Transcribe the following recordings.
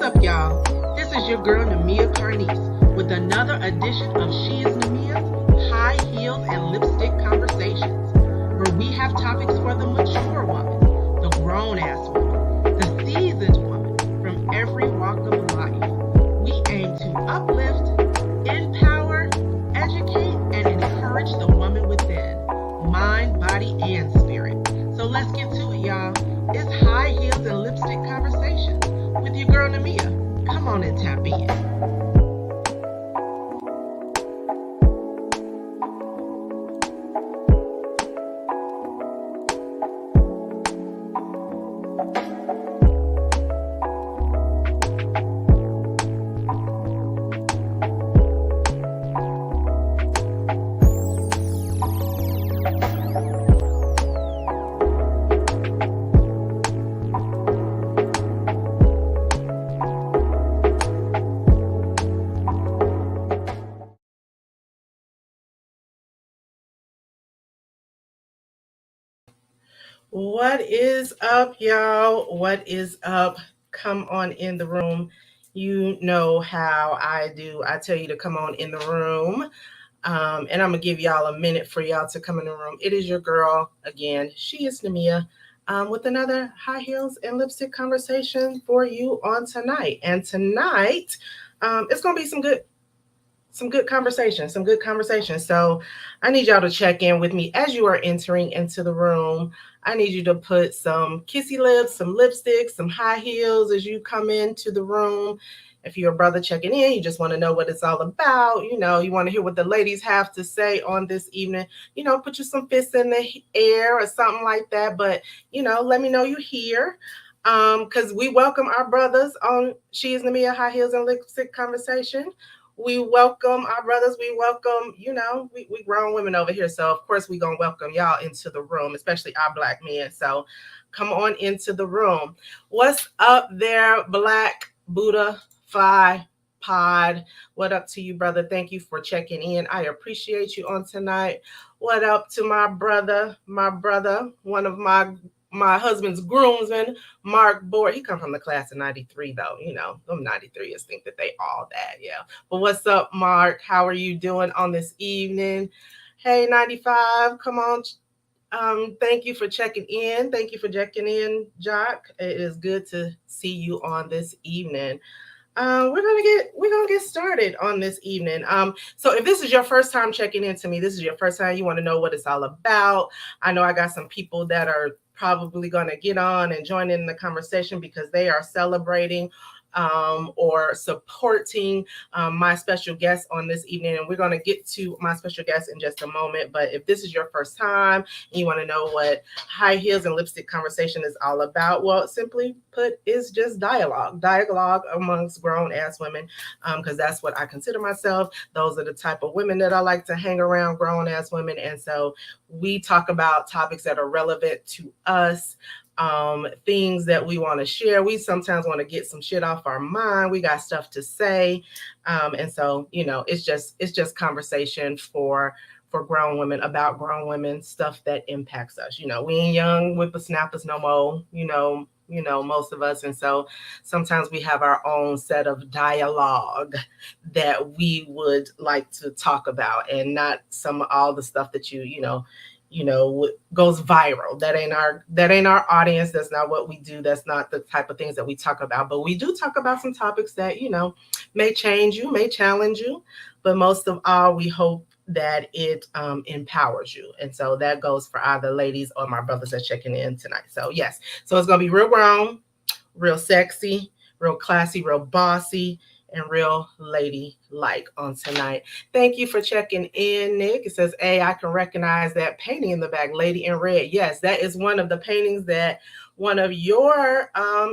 up, y'all? This is your girl, Namia Carnice, with another edition of She is Namia's High Heels and Lipstick Conversations, where we have topics for the mature woman, the grown-ass woman, the seasoned woman, from every walk of life. We aim to uplift, empower, educate, and encourage the woman within, mind, body, and spirit. So let's get to it, y'all. It's High Heels and Lipstick Conversations with your girl Namia. Come on and tap in. What is up, y'all? What is up? Come on in the room. You know how I do. I tell you to come on in the room. And I'm going to give y'all a minute for y'all to come in the room. It is your girl, again, she is Namia, with another High Heels and Lipstick conversation for you on tonight. And tonight, it's going to be some good conversation. So I need y'all to check in with me as you are entering into the room. I need you to put some kissy lips, some lipstick, some high heels as you come into the room. If you're a brother checking in, you just want to know what it's all about. You know, you want to hear what the ladies have to say on this evening. You know, put you some fists in the air or something like that. But, you know, let me know you're here. Because we welcome our brothers on She is Namia High Heels and Lipstick Conversation. We welcome our brothers. We welcome, we grown women over here. So, of course, we're going to welcome y'all into the room, especially our Black men. So, come on into the room. What's up there, Black Buddha Phi Pod? What up to you, brother? Thank you for checking in. I appreciate you on tonight. What up to my brother, one of my husband's groomsmen, Mark Board. He come from the class of 93, though. You know, them 93ers think that they all that, yeah. But what's up, Mark? How are you doing on this evening? Hey, 95, come on. Thank you for checking in. Jock. It is good to see you on this evening. We're gonna get started on this evening. So if this is your first time checking into me, this is your first time, you want to know what it's all about. I know I got some people that are probably going to get on and join in the conversation because they are celebrating or supporting my special guest on this evening. And we're going to get to my special guest in just a moment. But if this is your first time and you want to know what High Heels and Lipstick Conversation is all about, well, simply put, is just dialogue amongst grown-ass women, because that's what I consider myself. Those are the type of women that I like to hang around, grown-ass women. And so we talk about topics that are relevant to us, things that we want to share. We sometimes want to get some shit off our mind. We got stuff to say. And so, you know, it's just conversation for grown women, about grown women, stuff that impacts us. You know, we ain't young whippersnappers no more, you know, most of us. And so sometimes we have our own set of dialogue that we would like to talk about, and not all the stuff that goes viral. That ain't our audience. That's not what we do. That's not the type of things that we talk about. But we do talk about some topics that, may change you, may challenge you. But most of all, we hope that it empowers you. And so that goes for either ladies or my brothers that's checking in tonight. So yes, so it's going to be real grown, real sexy, real classy, real bossy, and real lady-like on tonight. Thank you for checking in, Nick. It says, hey, I can recognize that painting in the back, Lady in Red. Yes, that is one of the paintings that one of your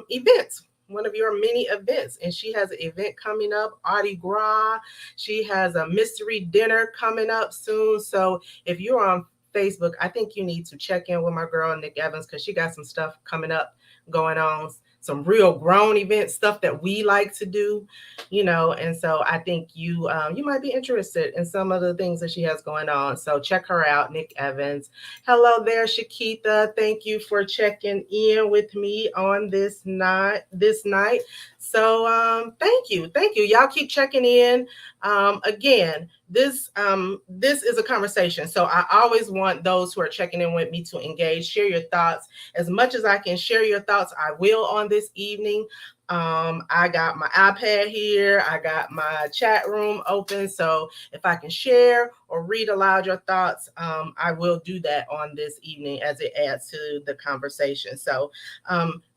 events, one of your mini events. And she has an event coming up, Mardi Gras. She has a mystery dinner coming up soon. So if you're on Facebook, I think you need to check in with my girl, Nick Evans, because she got some stuff coming up going on. some real grown event stuff that we like to do, and so I think you might be interested in some of the things that she has going on. So check her out, Nick Evans. Hello there, Shakitha. Thank you for checking in with me on this night. So thank you. Y'all keep checking in. Again, this is a conversation. So I always want those who are checking in with me to engage, share your thoughts. As much as I can share your thoughts, I will on this evening. I got my iPad here. I got my chat room open. So if I can share or read aloud your thoughts, I will do that on this evening as it adds to the conversation. So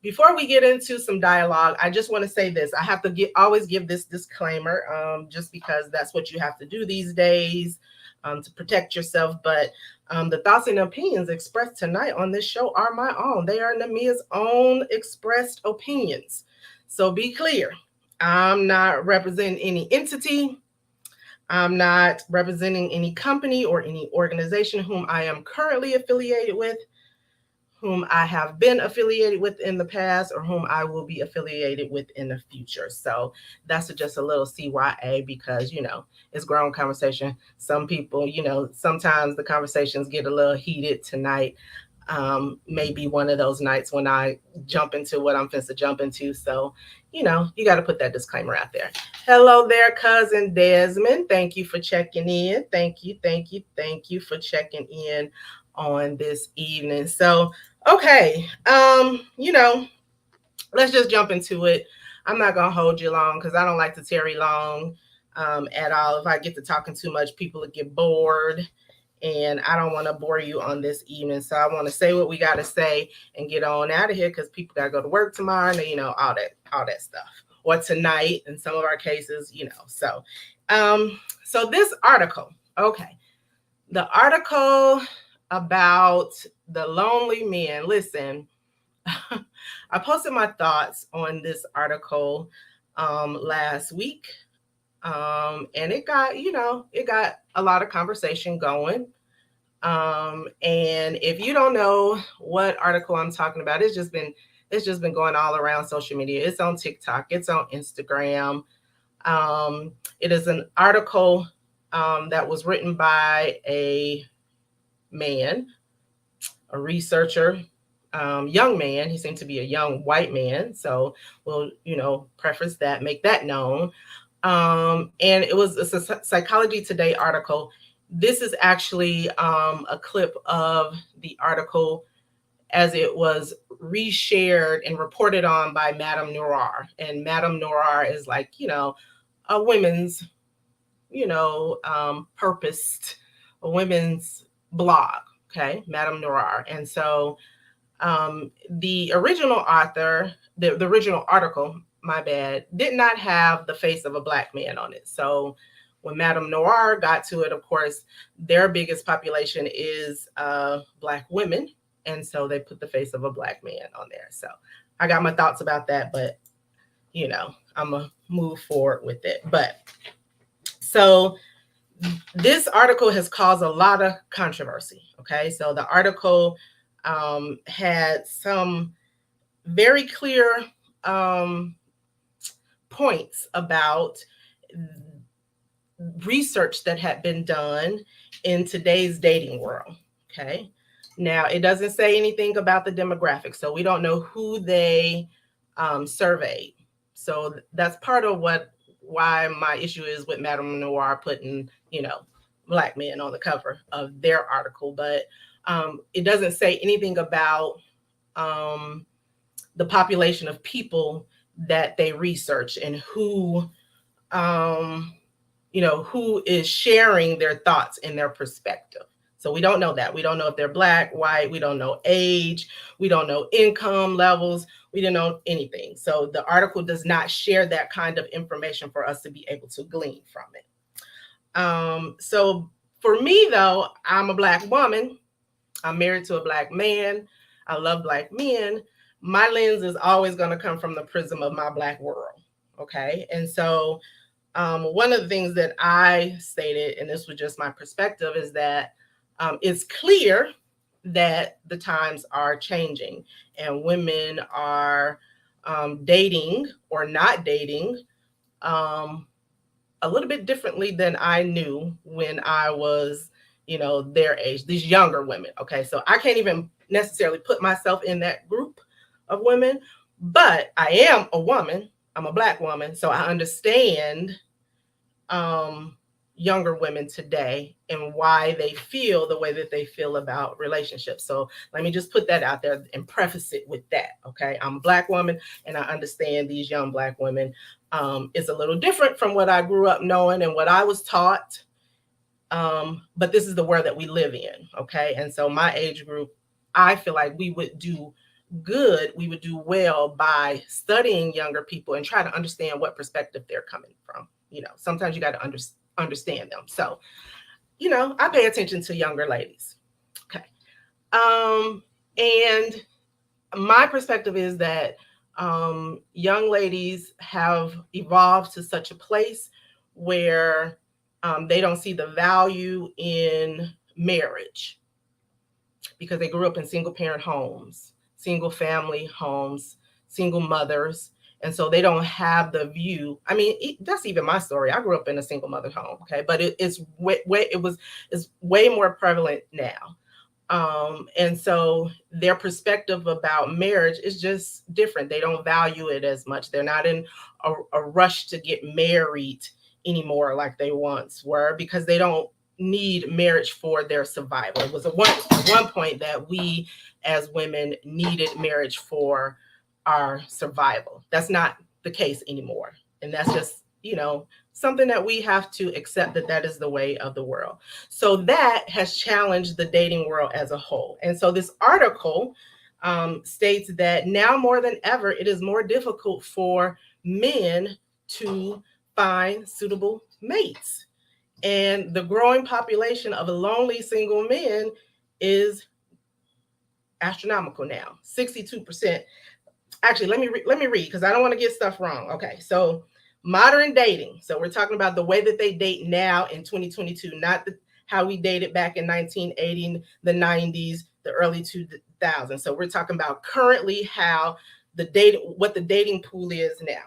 before we get into some dialogue, I just want to say this. I have to always give this disclaimer, just because that's what you have to do these days to protect yourself. But the thoughts and opinions expressed tonight on this show are my own. They are Namia's own expressed opinions. So be clear. I'm not representing any entity. I'm not representing any company or any organization whom I am currently affiliated with, whom I have been affiliated with in the past, or whom I will be affiliated with in the future. So that's just a little CYA, because, it's grown conversation. Some people, sometimes the conversations get a little heated tonight. Maybe one of those nights when I jump into what I'm finna jump into. So, you got to put that disclaimer out there. Hello there, cousin Desmond. Thank you for checking in. Thank you for checking in on this evening. So, okay, let's just jump into it. I'm not gonna hold you long because I don't like to tarry long at all. If I get to talking too much, people will get bored, and I don't want to bore you on this evening. So I want to say what we got to say and get on out of here, because people got to go to work tomorrow, and all that stuff, or tonight in some of our cases, So this article, okay, the article about the lonely men. Listen, I posted my thoughts on this article last week. And it got a lot of conversation going. And if you don't know what article I'm talking about, it's just been going all around social media. It's on TikTok, it's on Instagram. It is an article that was written by a man, a researcher, young man. He seemed to be a young white man. So we'll, preface that, make that known. And it was a Psychology Today article. This is actually a clip of the article as it was reshared and reported on by Madame Noir. And Madame Noir is like, a women's, purposed, a women's blog. Okay, Madame Noir. And so the original author, the original article, my bad, did not have the face of a black man on it. So when Madame Noir got to it, of course, their biggest population is black women. And so they put the face of a black man on there. So I got my thoughts about that, but, I'm going to move forward with it. But so this article has caused a lot of controversy. Okay, so the article had some very clear points about research that had been done in today's dating world. Okay, now it doesn't say anything about the demographics, so we don't know who they surveyed. So that's part of why my issue is with Madame Noir putting, black men on the cover of their article. But it doesn't say anything about the population of people that they research and who who is sharing their thoughts and their perspective. So we don't know that. We don't know if they're black, white. We don't know age. We don't know income levels. We don't know anything. So the article does not share that kind of information for us to be able to glean from it. So for me, though, I'm a black woman. I'm married to a black man. I love black men. My lens is always going to come from the prism of my black world. Okay. And so one of the things that I stated, and this was just my perspective, is that it's clear that the times are changing and women are dating or not dating um, a little bit differently than I knew when I was, their age, these younger women. Okay. So I can't even necessarily put myself in that group of women, but I am a woman. I'm a Black woman. So I understand um, younger women today and why they feel the way that they feel about relationships. So let me just put that out there and preface it with that. Okay. I'm a Black woman and I understand these young Black women. It's a little different from what I grew up knowing and what I was taught. But this is the world that we live in. Okay. And so my age group, I feel like we would do good, we would do well by studying younger people and try to understand what perspective they're coming from. Sometimes you got to understand them. So, I pay attention to younger ladies. Okay. And my perspective is that young ladies have evolved to such a place where they don't see the value in marriage because they grew up in single parent homes, single family homes, single mothers. And so they don't have the view. I mean, that's even my story. I grew up in a single mother home. Okay. But it's way more prevalent now. And so their perspective about marriage is just different. They don't value it as much. They're not in a rush to get married anymore like they once were because they don't need marriage for their survival. It was at one point that we as women needed marriage for our survival. That's not the case anymore. And that's just, something that we have to accept that is the way of the world. So that has challenged the dating world as a whole. And so this article states that now more than ever, it is more difficult for men to find suitable mates. And the growing population of lonely single men is astronomical now. 62%. Actually, let me read because I don't want to get stuff wrong. Okay, so modern dating. So we're talking about the way that they date now in 2022, not how we dated back in 1980, the 90s, the early 2000s. So we're talking about currently what the dating pool is now.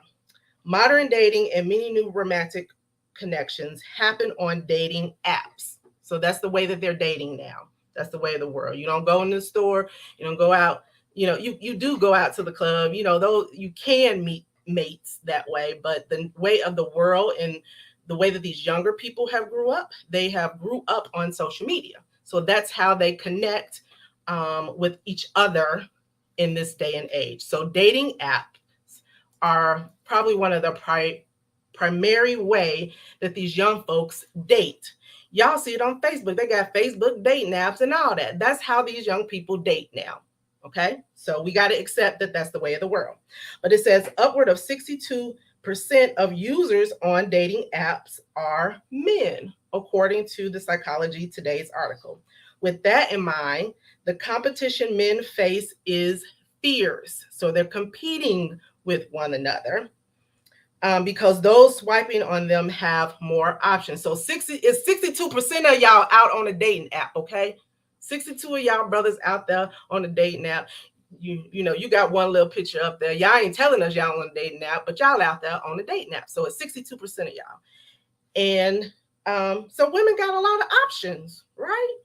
Modern dating and many new romantic connections happen on dating apps. So that's the way that they're dating now. That's the way of the world. You don't go in the store, you don't go out, you do go out to the club, though you can meet mates that way, but the way of the world and the way that these younger people have they have grew up on social media. So that's how they connect with each other in this day and age. So dating apps are probably one of the primary way that these young folks date. Y'all see it on Facebook. They got Facebook dating apps and all that. That's how these young people date now. Okay, so we got to accept that that's the way of the world. But it says upward of 62% of users on dating apps are men, according to the Psychology Today's article. With that in mind, the competition men face is fierce. So they're competing with one another because those swiping on them have more options. So 62% of y'all out on a dating app, okay? 62 of y'all brothers out there on a dating app. You got one little picture up there. Y'all ain't telling us y'all on a dating app, but y'all out there on a dating app. So it's 62% of y'all. And so women got a lot of options, right?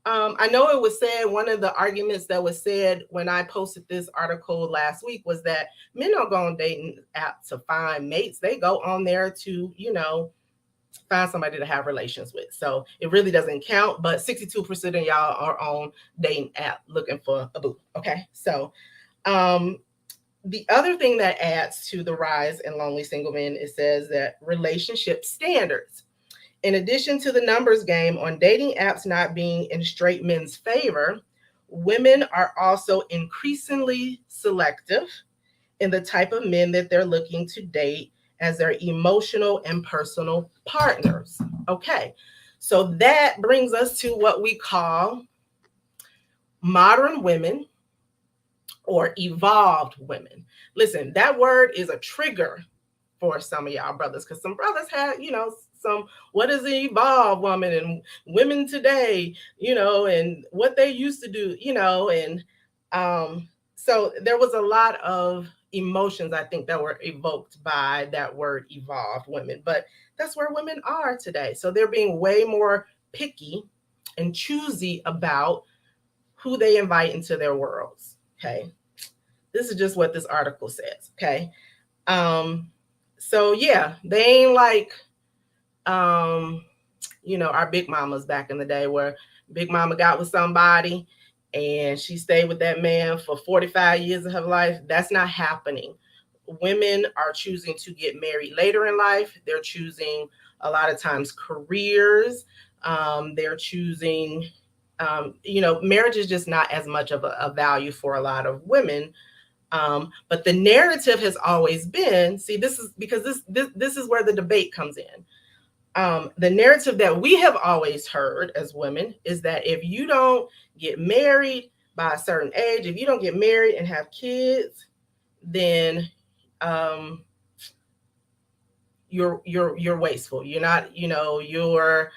I know it was said, one of the arguments that was said when I posted this article last week was that men don't go on dating apps to find mates. They go on there to, find somebody to have relations with. So it really doesn't count, but 62% of y'all are on dating app looking for a boo. Okay. So the other thing that adds to the rise in lonely single men, it says that relationship standards. In addition to the numbers game on dating apps not being in straight men's favor, women are also increasingly selective in the type of men that they're looking to date as their emotional and personal partners. Okay, so that brings us to what we call modern women or evolved women. Listen, that word is a trigger for some of y'all brothers because some brothers have, some what is an evolved woman and women today, and what they used to do, and so there was a lot of emotions, I think, that were evoked by that word evolved women. But that's where women are today. So they're being way more picky and choosy about who they invite into their worlds. Okay. This is just what this article says. Okay. So yeah, they ain't like um our big mamas back in the day, where big mama got with somebody and she stayed with that man for 45 years of her life. That's not happening. Women are choosing to get married later in life. They're choosing a lot of times careers. They're choosing, marriage is just not as much of a value for a lot of women. But the narrative has always been, see, this is because this is where the debate comes in. The narrative that we have always heard as women is that if you don't get married by a certain age, if you don't get married and have kids, then um, you're wasteful. You're not, you're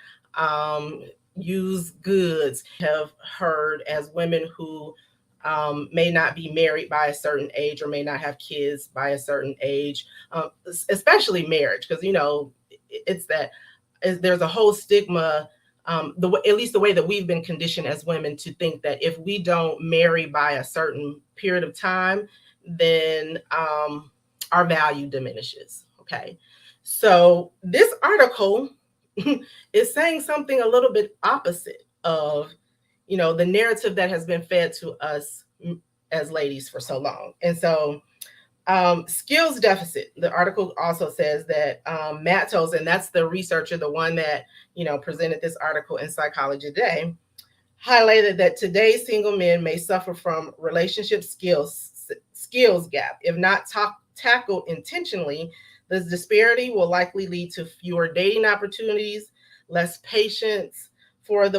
used goods. Have heard as women who may not be married by a certain age or may not have kids by a certain age, especially marriage, because it's that there's a whole stigma, at least the way that we've been conditioned as women to think that if we don't marry by a certain period of time, then our value diminishes. Okay. So this article is saying something a little bit opposite of, the narrative that has been fed to us as ladies for so long. And so skills deficit. The article also says that Matos, and that's the researcher, the one that presented this article in Psychology Today, highlighted that today's single men may suffer from relationship skills gap. If not tackled intentionally, this disparity will likely lead to fewer dating opportunities, less patience for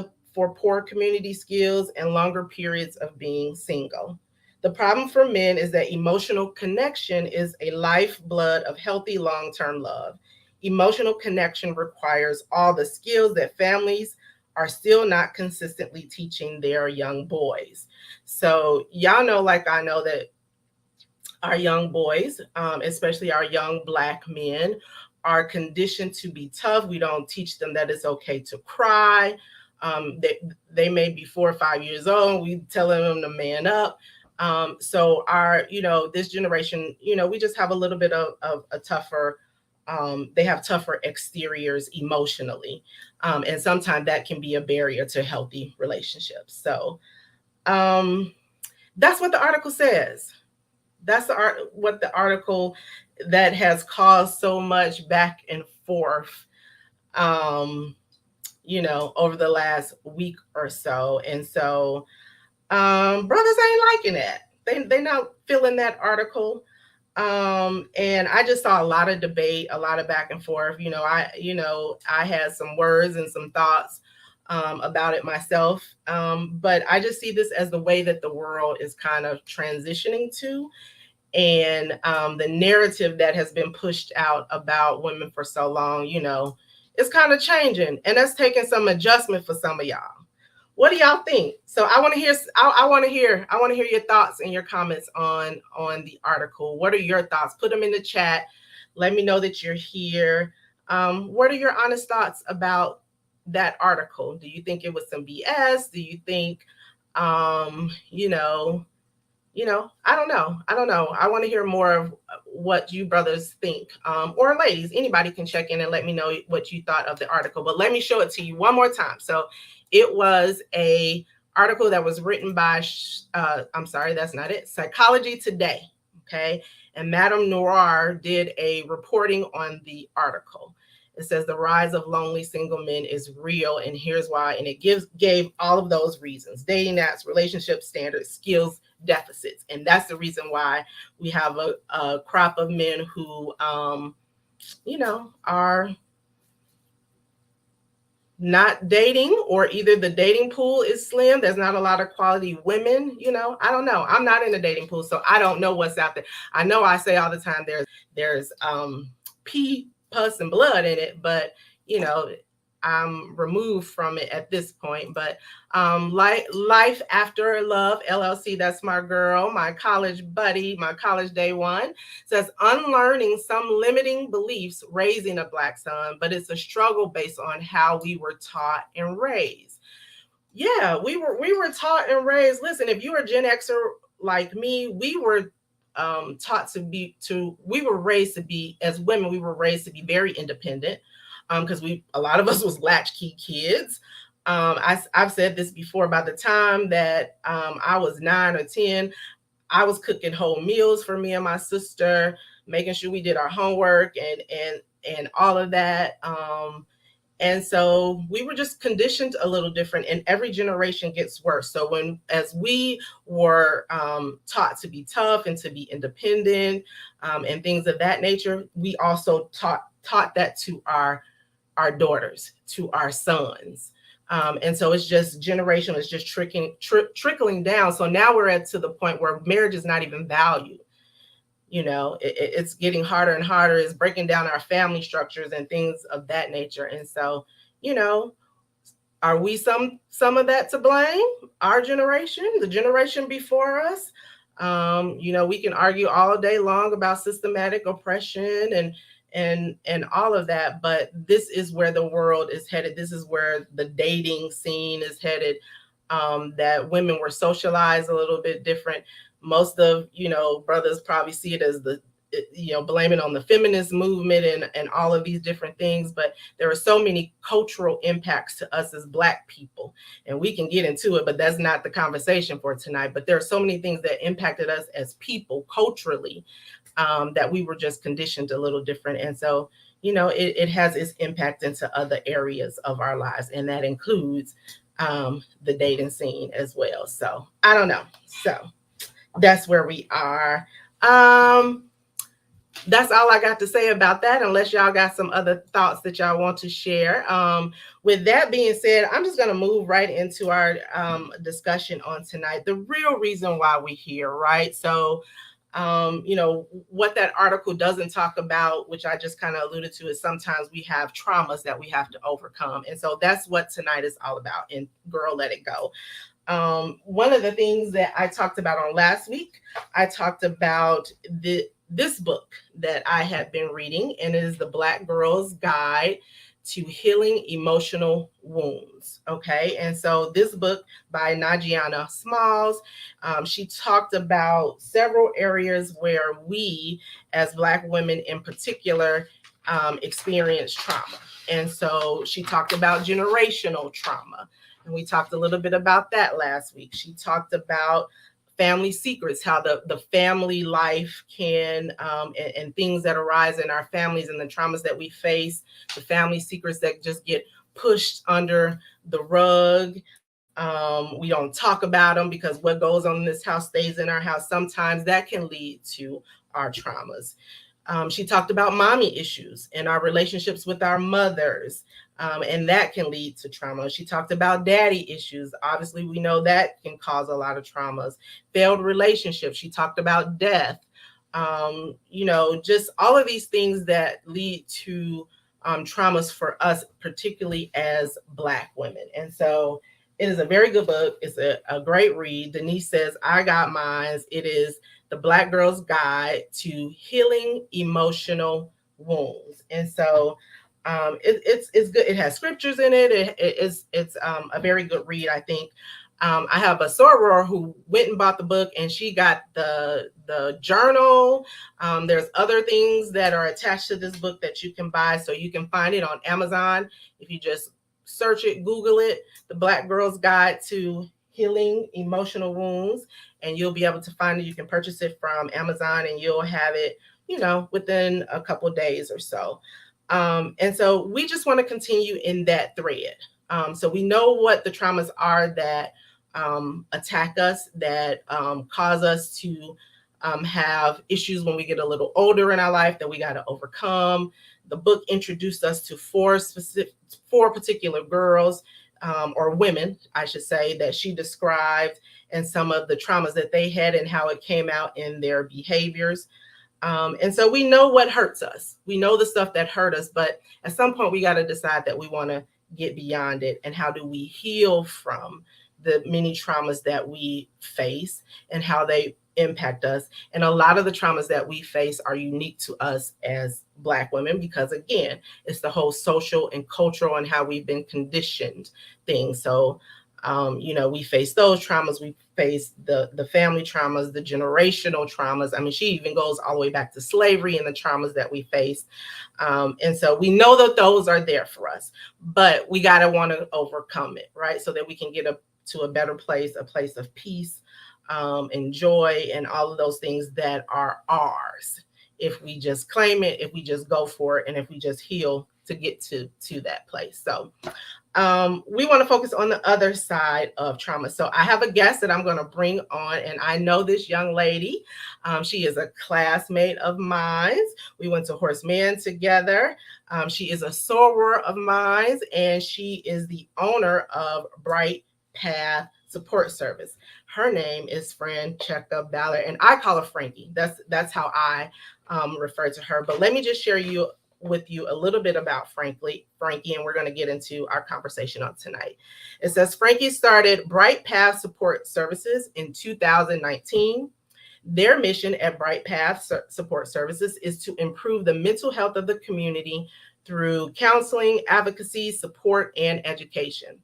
poor community skills, and longer periods of being single. The problem for men is that emotional connection is a lifeblood of healthy long-term love. Emotional connection requires all the skills that families are still not consistently teaching their young boys. So y'all know, like I know, that our young boys, especially our young Black men, are conditioned to be tough. We don't teach them that it's okay to cry. They may be 4 or 5 years old. We telling them to man up. So this generation, we just have a little bit of a tougher, they have tougher exteriors emotionally. And sometimes that can be a barrier to healthy relationships. So that's what the article says. That's what the article that has caused so much back and forth, over the last week or so. And so brothers ain't liking that. They not feeling that article. And I just saw a lot of debate, a lot of back and forth. I had some words and some thoughts about it myself. But I just see this as the way that the world is kind of transitioning to. And the narrative that has been pushed out about women for so long, it's kind of changing. And that's taking some adjustment for some of y'all. What do y'all think? So I want to hear. I want to hear your thoughts and your comments on the article. What are your thoughts? Put them in the chat. Let me know that you're here. What are your honest thoughts about that article? Do you think it was some BS? Do you think, I don't know. I want to hear more of what you brothers think, or ladies. Anybody can check in and let me know what you thought of the article. But let me show it to you one more time. So it was a article that was written by, I'm sorry, that's not it. Psychology Today. Okay. And Madame Noir did a reporting on the article. It says the rise of lonely single men is real, and here's why. And it gave all of those reasons: dating apps, relationship standards, skills deficits. And that's the reason why we have a crop of men who, are not dating, or either the dating pool is slim. There's not a lot of quality women. I don't know. I'm not in the dating pool, so I don't know what's out there. I know I say all the time there's pee, pus, and blood in it, but I'm removed from it at this point. But Life After Love LLC, that's my girl, my college buddy, my college day one, says unlearning some limiting beliefs raising a Black son, but it's a struggle based on how we were taught and raised. Yeah, we were taught and raised. Listen, if you were a Gen Xer like me, we were taught we were raised to be, as women, we were raised to be very independent, because a lot of us was latchkey kids. I've said this before. By the time that I was 9 or 10, I was cooking whole meals for me and my sister, making sure we did our homework and all of that. And so we were just conditioned a little different, and every generation gets worse. So as we were taught to be tough and to be independent, and things of that nature, we also taught that to our daughters, to our sons. And so it's just generation is just trickling down. So now we're to the point where marriage is not even valued. It's getting harder and harder. It's breaking down our family structures and things of that nature. And so, are we some of that to blame? Our generation, the generation before us. We can argue all day long about systematic oppression and all of that, but this is where the world is headed. This is where the dating scene is headed. That women were socialized a little bit different. Most of brothers probably see it as blame it on the feminist movement and all of these different things, but there are so many cultural impacts to us as Black people, and we can get into it, but that's not the conversation for tonight. But there are so many things that impacted us as people culturally, that we were just conditioned a little different. And so it has its impact into other areas of our lives, and that includes the dating scene as well. So I don't know. So that's where we are. That's all I got to say about that, unless y'all got some other thoughts that y'all want to share. With that being said, I'm just going to move right into our discussion on tonight. The real reason why we're here, right? So, what that article doesn't talk about, which I just kind of alluded to, is sometimes we have traumas that we have to overcome. And so that's what tonight is all about in Girl, Let It Go. One of the things that I talked about on last week, I talked about this book that I have been reading, and it is The Black Girl's Guide to Healing Emotional Wounds. Okay. And so this book by Nagiana Smalls, she talked about several areas where we as Black women in particular experience trauma. And so she talked about generational trauma. And we talked a little bit about that last week. She talked about family secrets, how the family life can, and things that arise in our families and the traumas that we face, the family secrets that just get pushed under the rug. We don't talk about them because what goes on in this house stays in our house. Sometimes that can lead to our traumas. She talked about mommy issues and our relationships with our mothers, and that can lead to trauma. She talked about daddy issues. Obviously, we know that can cause a lot of traumas. Failed relationships. She talked about death. Just all of these things that lead to traumas for us, particularly as Black women. And so it is a very good book. It's a great read. Denise says, I got mine. It is The Black Girl's Guide to Healing Emotional Wounds. And so it's good. It has scriptures in it. It's a very good read, I think. I have a soror who went and bought the book, and she got the journal. There's other things that are attached to this book that you can buy. So you can find it on Amazon. If you just search it, Google it, The Black Girl's Guide to Healing Emotional Wounds, and you'll be able to find it. You can purchase it from Amazon, and you'll have it, within a couple of days or so. And so we just want to continue in that thread. So we know what the traumas are that attack us, that cause us to have issues when we get a little older in our life that we got to overcome. The book introduced us to four particular girls, or women, I should say, that she described, and some of the traumas that they had and how it came out in their behaviors. And so we know what hurts us. We know the stuff that hurt us, but at some point we got to decide that we want to get beyond it, and how do we heal from the many traumas that we face and how they impact us. And a lot of the traumas that we face are unique to us as Black women because, again, it's the whole social and cultural and how we've been conditioned things. So we face those traumas. We face the family traumas, the generational traumas. I mean, she even goes all the way back to slavery and the traumas that we face. And so we know that those are there for us, but we got to want to overcome it, right? So that we can get to a better place, a place of peace and joy and all of those things that are ours. If we just claim it, if we just go for it, and if we just heal to get to that place. So we want to focus on the other side of trauma. So I have a guest that I'm going to bring on, and I know this young lady. She is a classmate of mine. We went to Horseman together. She is a soror of mine, and she is the owner of Bright Path Support Service. Her name is Franchecha Ballard, and I call her Frankie. That's how I refer to her. But let me just share with you a little bit about Frankie, and we're going to get into our conversation on tonight. It says Frankie started Bright Path Support Services in 2019. Their mission at Bright Path Support Services is to improve the mental health of the community through counseling, advocacy, support, and education.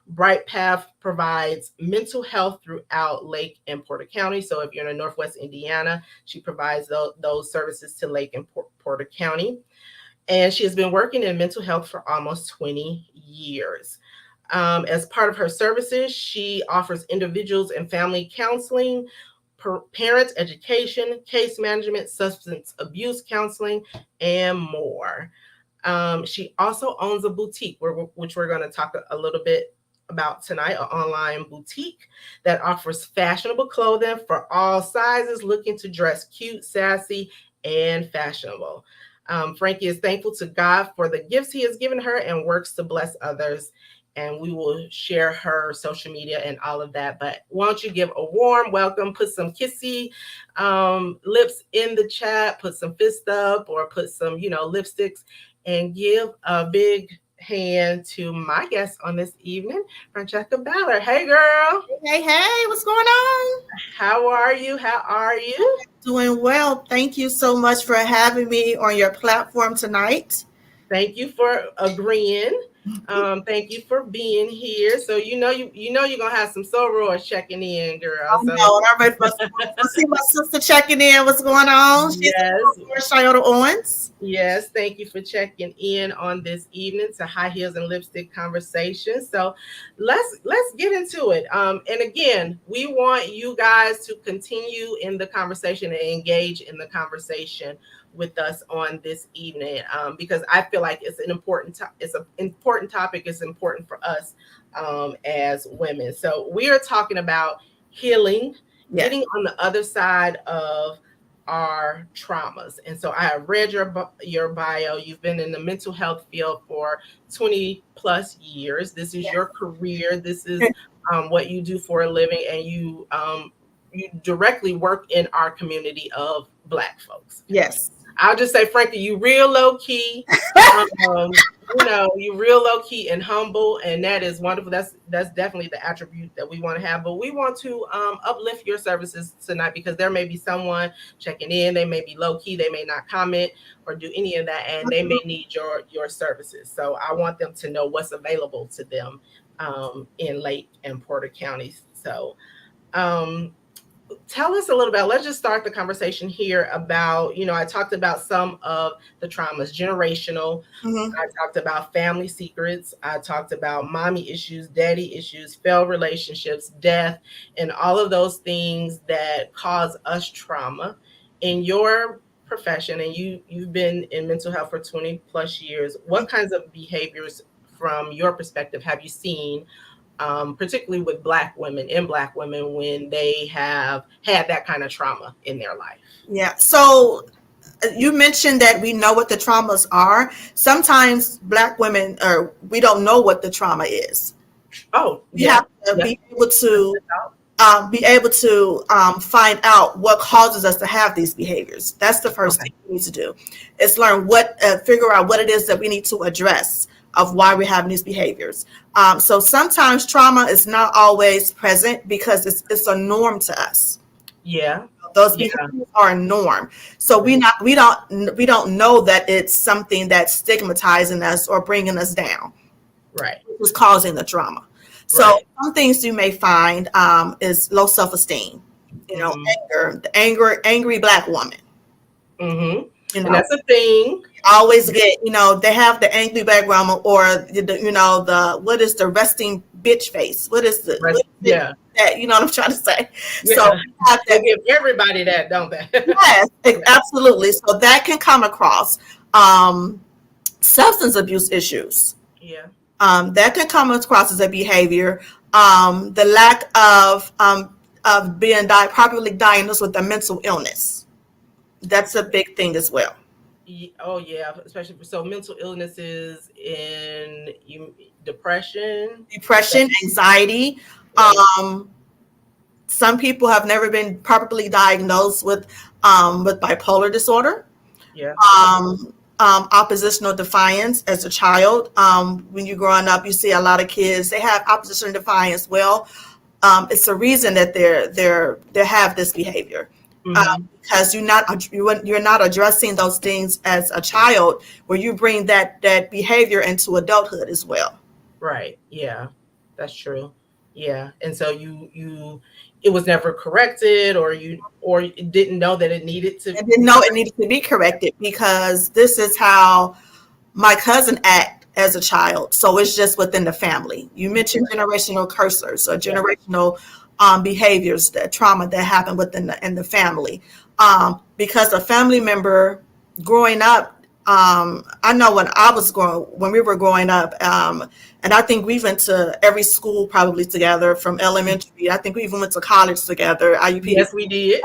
Bright Path provides mental health throughout Lake and Porter County. So if you're in Northwest Indiana, she provides those services to Lake and Porter County. And she has been working in mental health for almost 20 years. As part of her services, she offers individuals and family counseling, parent education, case management, substance abuse counseling, and more. She also owns a boutique, which we're going to talk a little bit about tonight, an online boutique that offers fashionable clothing for all sizes, looking to dress cute, sassy, and fashionable. Frankie is thankful to God for the gifts he has given her and works to bless others. And we will share her social media and all of that. But why don't you give a warm welcome, put some kissy lips in the chat, put some fist up or put some, lipsticks, and give a big hand to my guest on this evening, Franchecha Ballard. Hey, girl. Hey, what's going on? How are you? Doing well. Thank you so much for having me on your platform tonight. Thank you for agreeing. Thank you for being here. So you're gonna have some sorors checking in, girl. I'm ready to see my sister checking in. What's going on? She's Shiota Owens. Yes, thank you for checking in on this evening to High Heels and Lipstick Conversation. So let's get into it. And again, we want you guys to continue in the conversation and engage in the conversation with us on this evening, because I feel like it's an important topic. It's important for us as women. So we are talking about healing, getting on the other side of our traumas. And so I have read your bio. You've been in the mental health field for 20 plus years. This is your career. This is what you do for a living, and you directly work in our community of Black folks. Yes. I'll just say, Frankie, you real low key. You real low key and humble, and that is wonderful. That's definitely the attribute that we want to have. But we want to uplift your services tonight, because there may be someone checking in. They may be low key. They may not comment or do any of that, and they may need your services. So I want them to know what's available to them in Lake and Porter counties. So tell us a little about, let's just start the conversation here about, I talked about some of the traumas, generational. I talked about family secrets. I talked about mommy issues, daddy issues, failed relationships, death, and all of those things that cause us trauma. In your profession, and you've been in mental health for 20 plus years, what kinds of behaviors from your perspective have you seen, particularly with Black women when they have had that kind of trauma in their life? Yeah. So you mentioned that we know what the traumas are. Sometimes Black women, we don't know what the trauma is. Oh, we have to be able to find out what causes us to have these behaviors. That's the first thing we need to do, is figure out what it is that we need to address. of why we're having these behaviors. So sometimes trauma is not always present because it's a norm to us. Yeah. Those Yeah. behaviors are a norm. So we don't know that it's something that's stigmatizing us or bringing us down. Right. It's causing the trauma. So Right. some things you may find is low self-esteem. Anger, the angry Black woman. Mm-hmm. You And know, that's a thing. always get, they have the angry Black woman, or the what is the resting bitch face? What is the Right. what is Yeah. that? You know what I'm trying to say? So Yeah. we have They that. give everybody that, don't they? Yes, absolutely. So that can come across substance abuse issues. Yeah. That can come across as a behavior. The lack of being properly diagnosed with a mental illness. That's a big thing as well. Oh yeah, especially so mental illnesses in depression. Depression, anxiety. Yeah. Um, some people have never been properly diagnosed with bipolar disorder. Yeah. Oppositional defiance as a child. When you're growing up, you see a lot of kids, they have oppositional defiance. Well, it's a reason that they have this behavior. Mm-hmm. Because you're not addressing those things as a child, where you bring that behavior into adulthood as well. Right. Yeah. That's true. Yeah. And so you it was never corrected, or you didn't know that it needed to And didn't know it needed to be corrected because this is how my cousin act as a child. So it's just within the family. You mentioned generational cursors or Yeah. generational behaviors, that trauma that happened within in the family. Because a family member growing up, I know when we were growing up, and I think we went to every school probably together from elementary. I think we even went to college together. IUP. Yes, we did.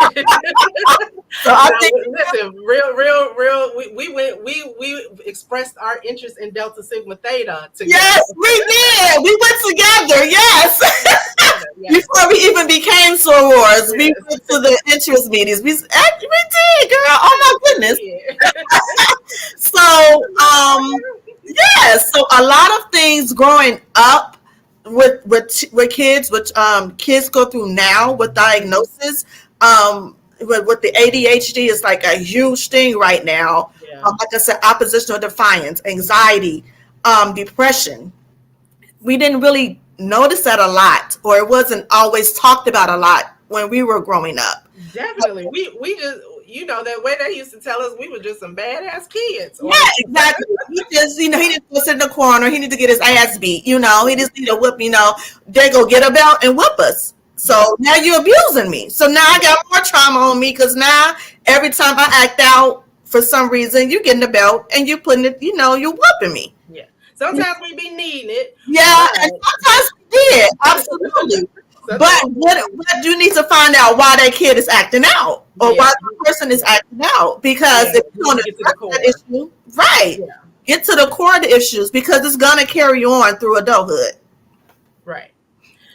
So I Now, think listen, real. We went. We expressed our interest in Delta Sigma Theta together. yes, we did. We went together. Yes. Yes. Before we even became sorors, we Yes. went to the interest meetings. We did, girl. Oh my goodness. So, yes. So a lot of things growing up with kids, which kids go through now with diagnosis. With the ADHD is like a huge thing right now. Yeah. Like I said, oppositional defiance, anxiety, depression. We didn't really notice that a lot, or it wasn't always talked about a lot when we were growing up. Definitely. We just that way they used to tell us we were just some badass kids. Yeah, exactly. He just, he needs to sit in the corner. He needs to get his ass beat. He just need to whip. They go get a belt and whip us. So now you're abusing me. So now I got more trauma on me because now every time I act out for some reason, you getting the belt and you putting it. You're whooping me. Yeah. Sometimes we be needing it. Yeah, and sometimes we did, absolutely. But what you need to find out why that kid is acting out, or why the person is acting out, because if you don't address that issue, right? Yeah. Get to the core of the issues, because it's gonna carry on through adulthood. Right.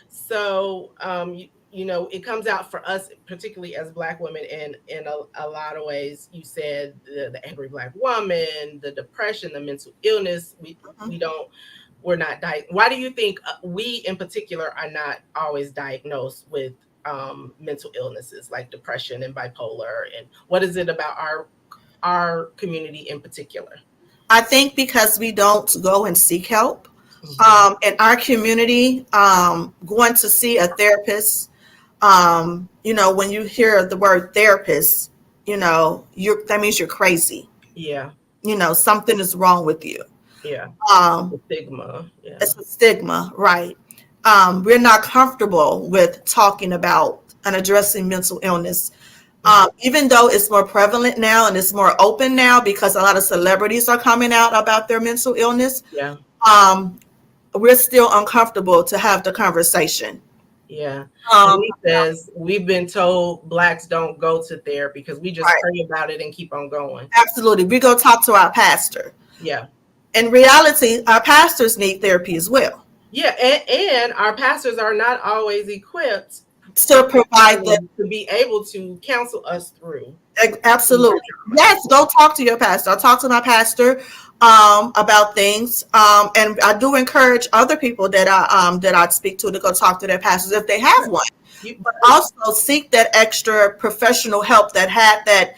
So, it comes out for us, particularly as Black women, in a lot of ways. You said the angry Black woman, the depression, the mental illness. We're not why do you think we in particular are not always diagnosed with mental illnesses like depression and bipolar, and what is it about our community in particular? I think because we don't go and seek help. In our community, going to see a therapist, when you hear the word therapist, that means you're crazy. Yeah. Something is wrong with you. Yeah. Stigma. Yeah. It's a stigma, right? We're not comfortable with talking about and addressing mental illness. Even though it's more prevalent now and it's more open now because a lot of celebrities are coming out about their mental illness. Yeah. We're still uncomfortable to have the conversation. Yeah. He says we've been told Blacks don't go to therapy because we just pray about it and keep on going. Absolutely. We go talk to our pastor. Yeah. In reality, our pastors need therapy as well. Yeah. And our pastors are not always equipped to provide the to be able to counsel us through our absolutely. trauma. Yes, go talk to your pastor. I talk to my pastor about things, and I do encourage other people that I speak to go talk to their pastors if they have Right. one. You, But also seek that extra professional help that had that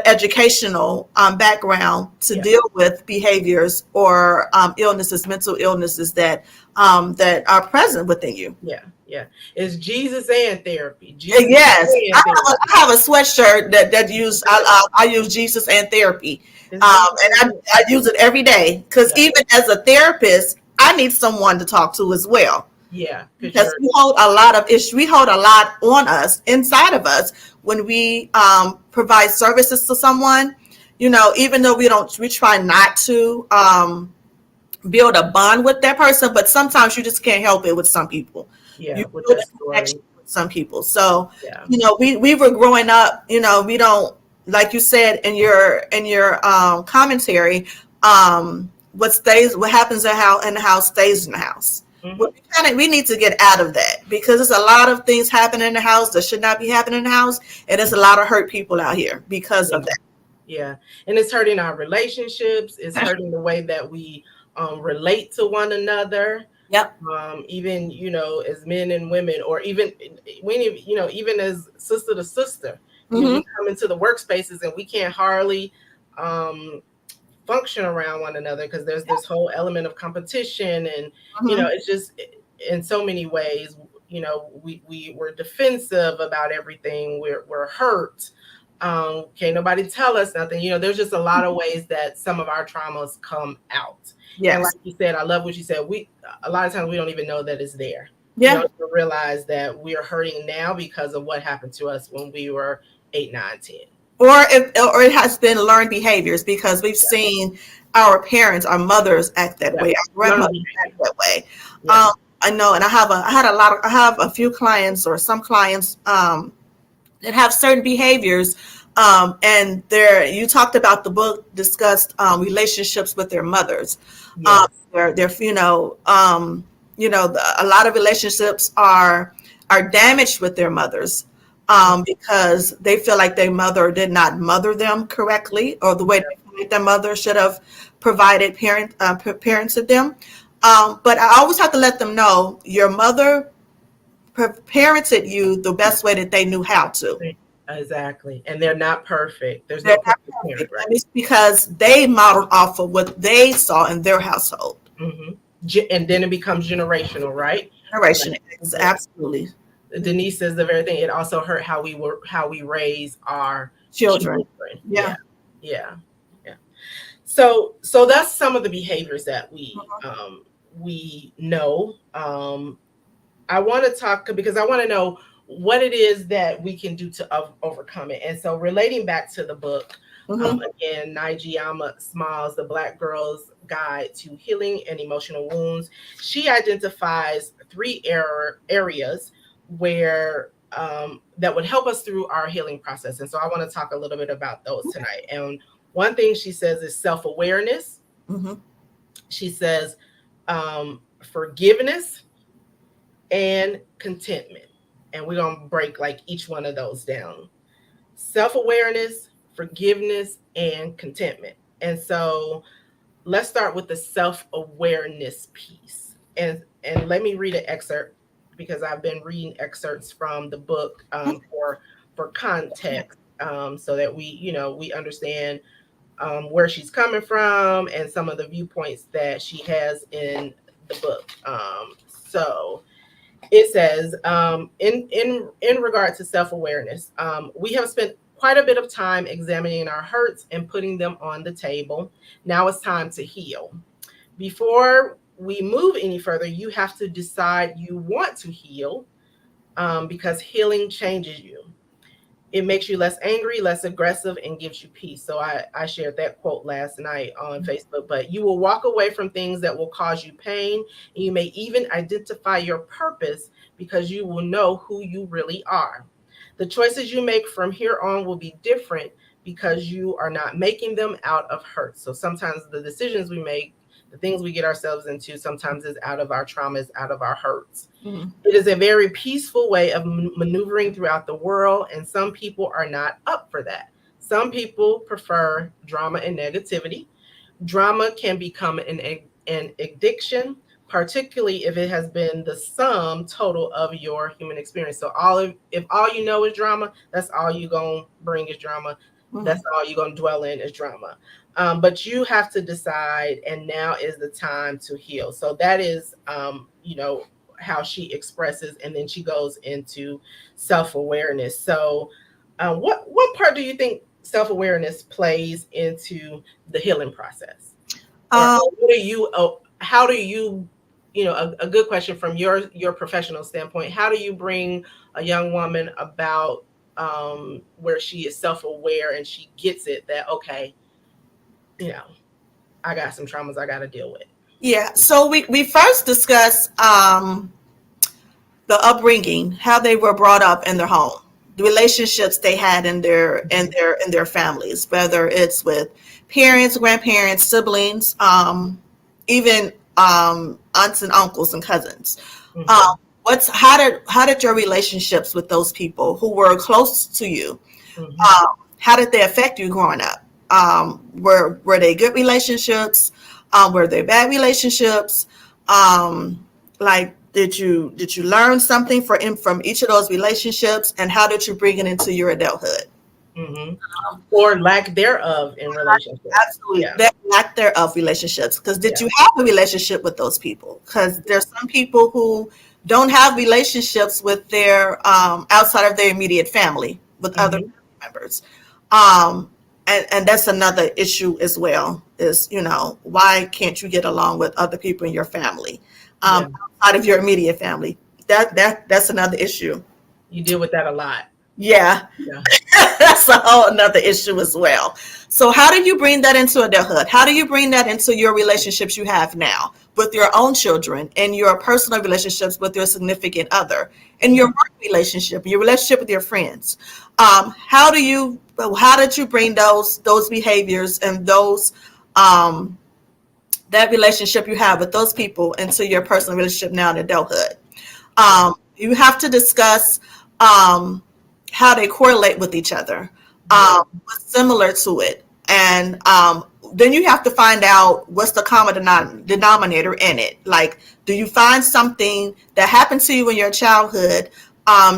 educational background to yeah, deal with behaviors or illnesses, mental illnesses that are present within you. yeah, yeah. It's Jesus and therapy. Jesus Yes, and therapy. I have a sweatshirt that use I use Jesus and therapy, It's Jesus and and I use it every day because yeah, even as a therapist, I need someone to talk to as well yeah. Because because you're we hold a lot of issues. We hold a lot on us inside of us when we provide services to someone. You know, even though we try not to build a bond with that person, but sometimes you just can't help it with some people. yeah You with build that a connection story. with some people. So, Yeah, you know, we were growing up, you know, we don't, like you said in your commentary, what happens in the house stays in the house. hmm Well, we need to get out of that because there's a lot of things happening in the house that should not be happening in the house, and there's a lot of hurt people out here because yeah, of that. yeah. And it's hurting our relationships. It's hurting the way that we relate to one another. Yep. Even as men and women, or even when even as sister to sister, Mm-hmm. we come into the workspaces and we can't hardly um, function around one another because there's this whole element of competition, and Mm-hmm. it's just in so many ways. We were defensive about everything. We're hurt. Can't nobody tell us nothing. There's just a lot of ways that some of our traumas come out. And like Yes. you said, I love what you said. We A lot of times we don't even know that it's there. We Yeah. don't even realize that we are hurting now because of what happened to us when we were 8, 9, 10. Or it has been learned behaviors because we've Yeah, seen our parents, our mothers act that yeah. way, our Learn grandmothers act behavior. that way. Yeah, I know, and I have a few clients or some clients that have certain behaviors, and there you talked about the book discussed relationships with their mothers. Um, yes. they're a lot of relationships are damaged with their mothers because they feel like their mother did not mother them correctly or the way Yeah, they feel like their mother should have provided parented them. But I always have to let them know your mother parented you the best way that they knew how to. exactly. And they're not perfect. There's They're no not perfect parent, perfect. right? And it's because they modeled off of what they saw in their household. hmm And then it becomes generational, right? Generation Like, is absolutely Denise says the very thing. It also hurt how we raise our children. children. Yeah. Yeah, yeah, yeah. So that's some of the behaviors that we know. I want to talk because I want to know what it is that we can do to overcome it. And so, relating back to the book, Mm-hmm. again, Nijiyama Smiles, The Black Girl's Guide to Healing and Emotional Wounds, she identifies three areas where that would help us through our healing process. And so, I want to talk a little bit about those tonight. And one thing she says is self awareness. Mm-hmm. She says forgiveness and contentment. And we're going to break like each one of those down: self awareness, forgiveness, and contentment. And so let's start with the self awareness piece. And let me read an excerpt because I've been reading excerpts from the book for context, so that we understand where she's coming from and some of the viewpoints that she has in the book. So it says, in regard to self-awareness, we have spent quite a bit of time examining our hurts and putting them on the table. Now it's time to heal. Before we move any further, you have to decide you want to heal, because healing changes you. It makes you less angry, less aggressive, and gives you peace. So I shared that quote last night on Facebook. But you will walk away from things that will cause you pain, and you may even identify your purpose because you will know who you really are. The choices you make from here on will be different because you are not making them out of hurt. So sometimes the decisions we make, The things we get ourselves into sometimes is out of our traumas, out of our hurts. Mm-hmm. It is a very peaceful way of maneuvering throughout the world, and some people are not up for that. Some people prefer drama and negativity. Drama can become an addiction, particularly if it has been the sum total of your human experience. So if all you know is drama, that's all you gonna bring is drama. Mm-hmm. That's all you're gonna dwell in is drama. But you have to decide, and now is the time to heal. So that is, how she expresses, and then she goes into self awareness. So, what part do you think self awareness plays into the healing process? Or Um, what do you? How do you? A good question from your professional standpoint. How do you bring a young woman about where she is self aware and she gets it that okay, you know, I got some traumas I got to deal with. yeah. So we first discussed the upbringing, how they were brought up in their home, the relationships they had in their families, whether it's with parents, grandparents, siblings, even aunts and uncles and cousins. Mm-hmm. How did your relationships with those people who were close to you? Mm-hmm. How did they affect you growing up? Were they good relationships? Were they bad relationships? Like did you learn something from each of those relationships, and how did you bring it into your adulthood? Mm-hmm. Or lack thereof in relationships. Absolutely, Yeah. that lack thereof relationships. Because did Yeah. you have a relationship with those people? Because there's some people who don't have relationships with their outside of their immediate family with other Mm-hmm. members. Um, and that's another issue as well. Is why can't you get along with other people in your family, Yeah. outside of your immediate family? That's another issue. You deal with that a lot. Yeah, Yeah. that's a whole another issue as well. So how do you bring that into adulthood? How do you bring that into your relationships you have now with your own children, and your personal relationships with your significant other, and your work relationship, your relationship with your friends? How did you bring those behaviors and those um, that relationship you have with those people into your personal relationship now in adulthood? Yeah. You have to discuss um, how they correlate with each other, Yeah. what's similar to it, and then you have to find out what's the common denominator in it. Like, do you find something that happened to you in your childhood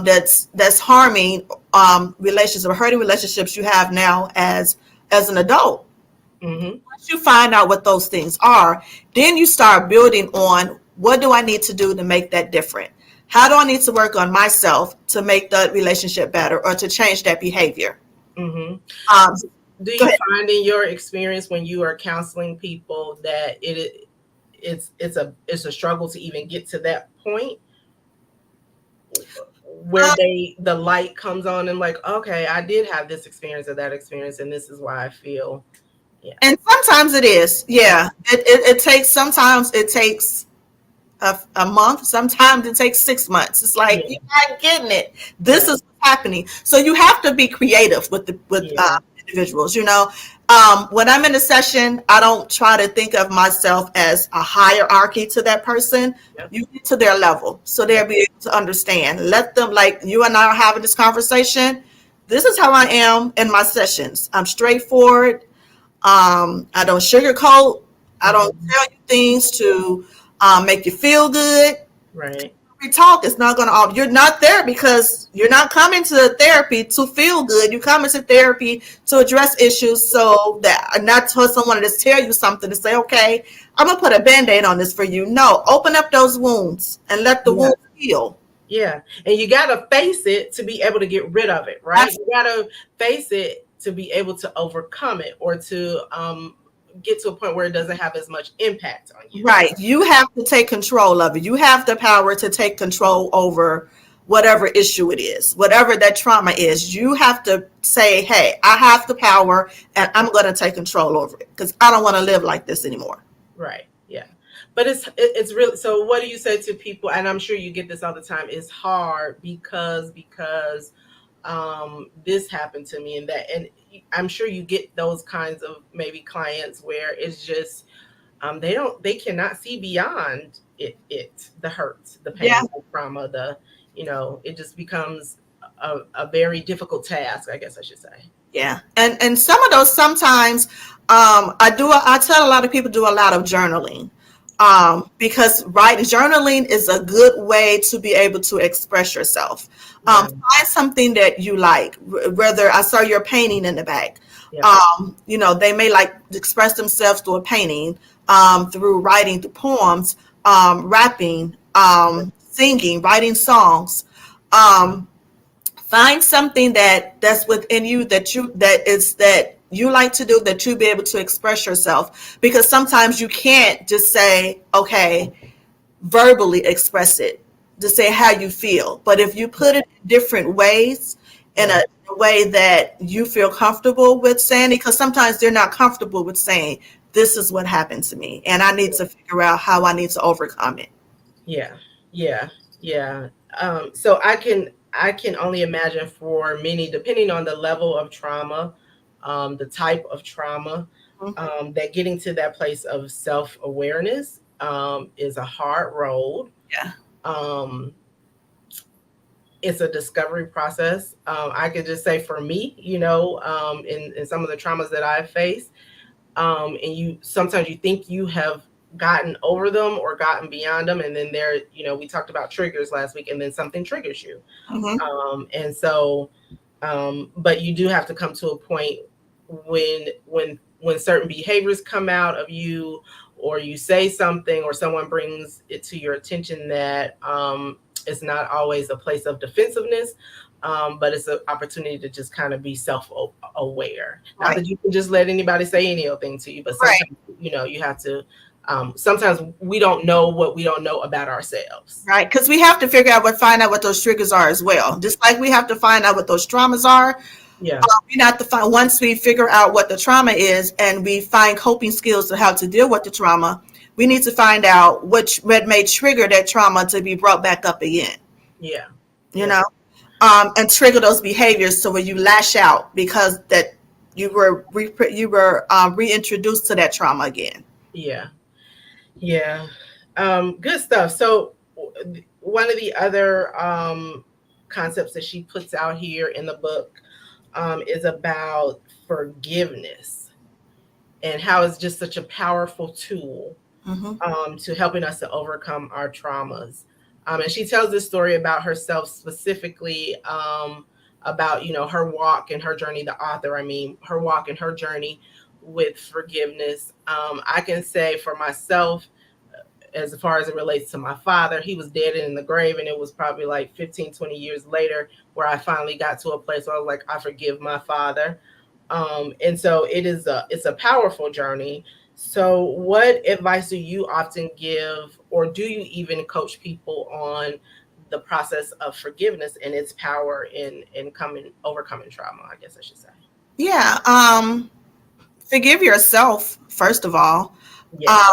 that's harming relationships or hurting relationships you have now as an adult? Mm-hmm. Once you find out what those things are, then you start building on what do I need to do to make that different? How do I need to work on myself to make that relationship better or to change that behavior? Mm-hmm. Um, Do Go you ahead. find in your experience when you are counseling people that it's a struggle to even get to that point where Um, the light comes on and like, okay, I did have this experience or that experience, and this is why I feel. Yeah. and sometimes it is, yeah. It takes, sometimes it takes a month, sometimes it takes 6 months. It's like Yeah. you're not getting it. This Yeah. is what's happening. So you have to be creative with Yeah. individuals. When I'm in a session, I don't try to think of myself as a hierarchy to that person. Yep. You get to their level, so they'll Yep. be able to understand. Let them, like you and I are having this conversation. This is how I am in my sessions. I'm straightforward. I don't sugarcoat. I don't Mm-hmm. tell you things to make you feel good. Right. We talk. It's not going to. You're not there because you're not coming to therapy to feel good. You're coming to therapy to address issues, so that not to someone to just tell you something to say, okay, I'm gonna put a band-aid on this for you. No, open up those wounds and let the Yeah. wounds heal. Yeah. And you got to face it to be able to get rid of it, right? That's You got to face it to be able to overcome it or to get to a point where it doesn't have as much impact on you. right. You have to take control of it. You have the power to take control over whatever issue it is, whatever that trauma is. You have to say, hey, I have the power and I'm going to take control over it because I don't want to live like this anymore. Right. Yeah. But it's really, so what do you say to people, and I'm sure you get this all the time, it's hard because this happened to me and that, and I'm sure you get those kinds of maybe clients where it's just they cannot see beyond the hurt, the Yeah. pain, the trauma, it just becomes a very difficult task, I guess I should say. Yeah. And some of those sometimes I tell a lot of people do a lot of journaling. Because journaling is a good way to be able to express yourself. Yeah. Find something that you like, whether I saw your painting in the back. Yeah. They may like to express themselves through a painting, through writing, through poems, rapping, singing, writing songs. Um, Find something that's within you that you like to do, that you be able to express yourself, because sometimes you can't just say, okay, verbally express it to say how you feel, but if you put it in different ways, in Yeah. a way that you feel comfortable with saying it, because sometimes they're not comfortable with saying, this is what happened to me and I need to figure out how I need to overcome it. Yeah. Yeah. Yeah. So I can only imagine for many, depending on the level of trauma, the type of trauma, Mhm. that getting to that place of self awareness is a hard road. Yeah. Um, it's a discovery process. I could just say for me, in some of the traumas that I've faced, and you sometimes you think you have gotten over them or gotten beyond them, and then we talked about triggers last week, and then something triggers you. Hmm. And so, but you do have to come to a point when certain behaviors come out of you, or you say something, or someone brings it to your attention that it's not always a place of defensiveness, but it's an opportunity to just kind of be self-aware. Not Right. that you can just let anybody say anything to you, but Right. sometimes you have to. Sometimes we don't know what we don't know about ourselves. Right, because we have to find out what those triggers are as well. Just like we have to find out what those traumas are, Yeah, we have to find, once we figure out what the trauma is and we find coping skills to how to deal with the trauma, we need to find out what may trigger that trauma to be brought back up again. yeah, You yeah, know, and trigger those behaviors, so when you lash out because that you were reintroduced to that trauma again. yeah. Yeah. Good stuff. So one of the other concepts that she puts out here in the book is about forgiveness, and how it's just such a powerful tool Hmm. to helping us to overcome our traumas. And she tells this story about herself specifically, about her walk and her journey. The author, I mean, her walk and her journey with forgiveness. I can say for myself, as far as it relates to my father, he was dead and in the grave, and it was probably like 15, 20 years later where I finally got to a place where I was like, I forgive my father. And so it's a powerful journey. So what advice do you often give, or do you even coach people on the process of forgiveness and its power in coming overcoming trauma, I guess I should say? Yeah. Forgive yourself first of all. Yes.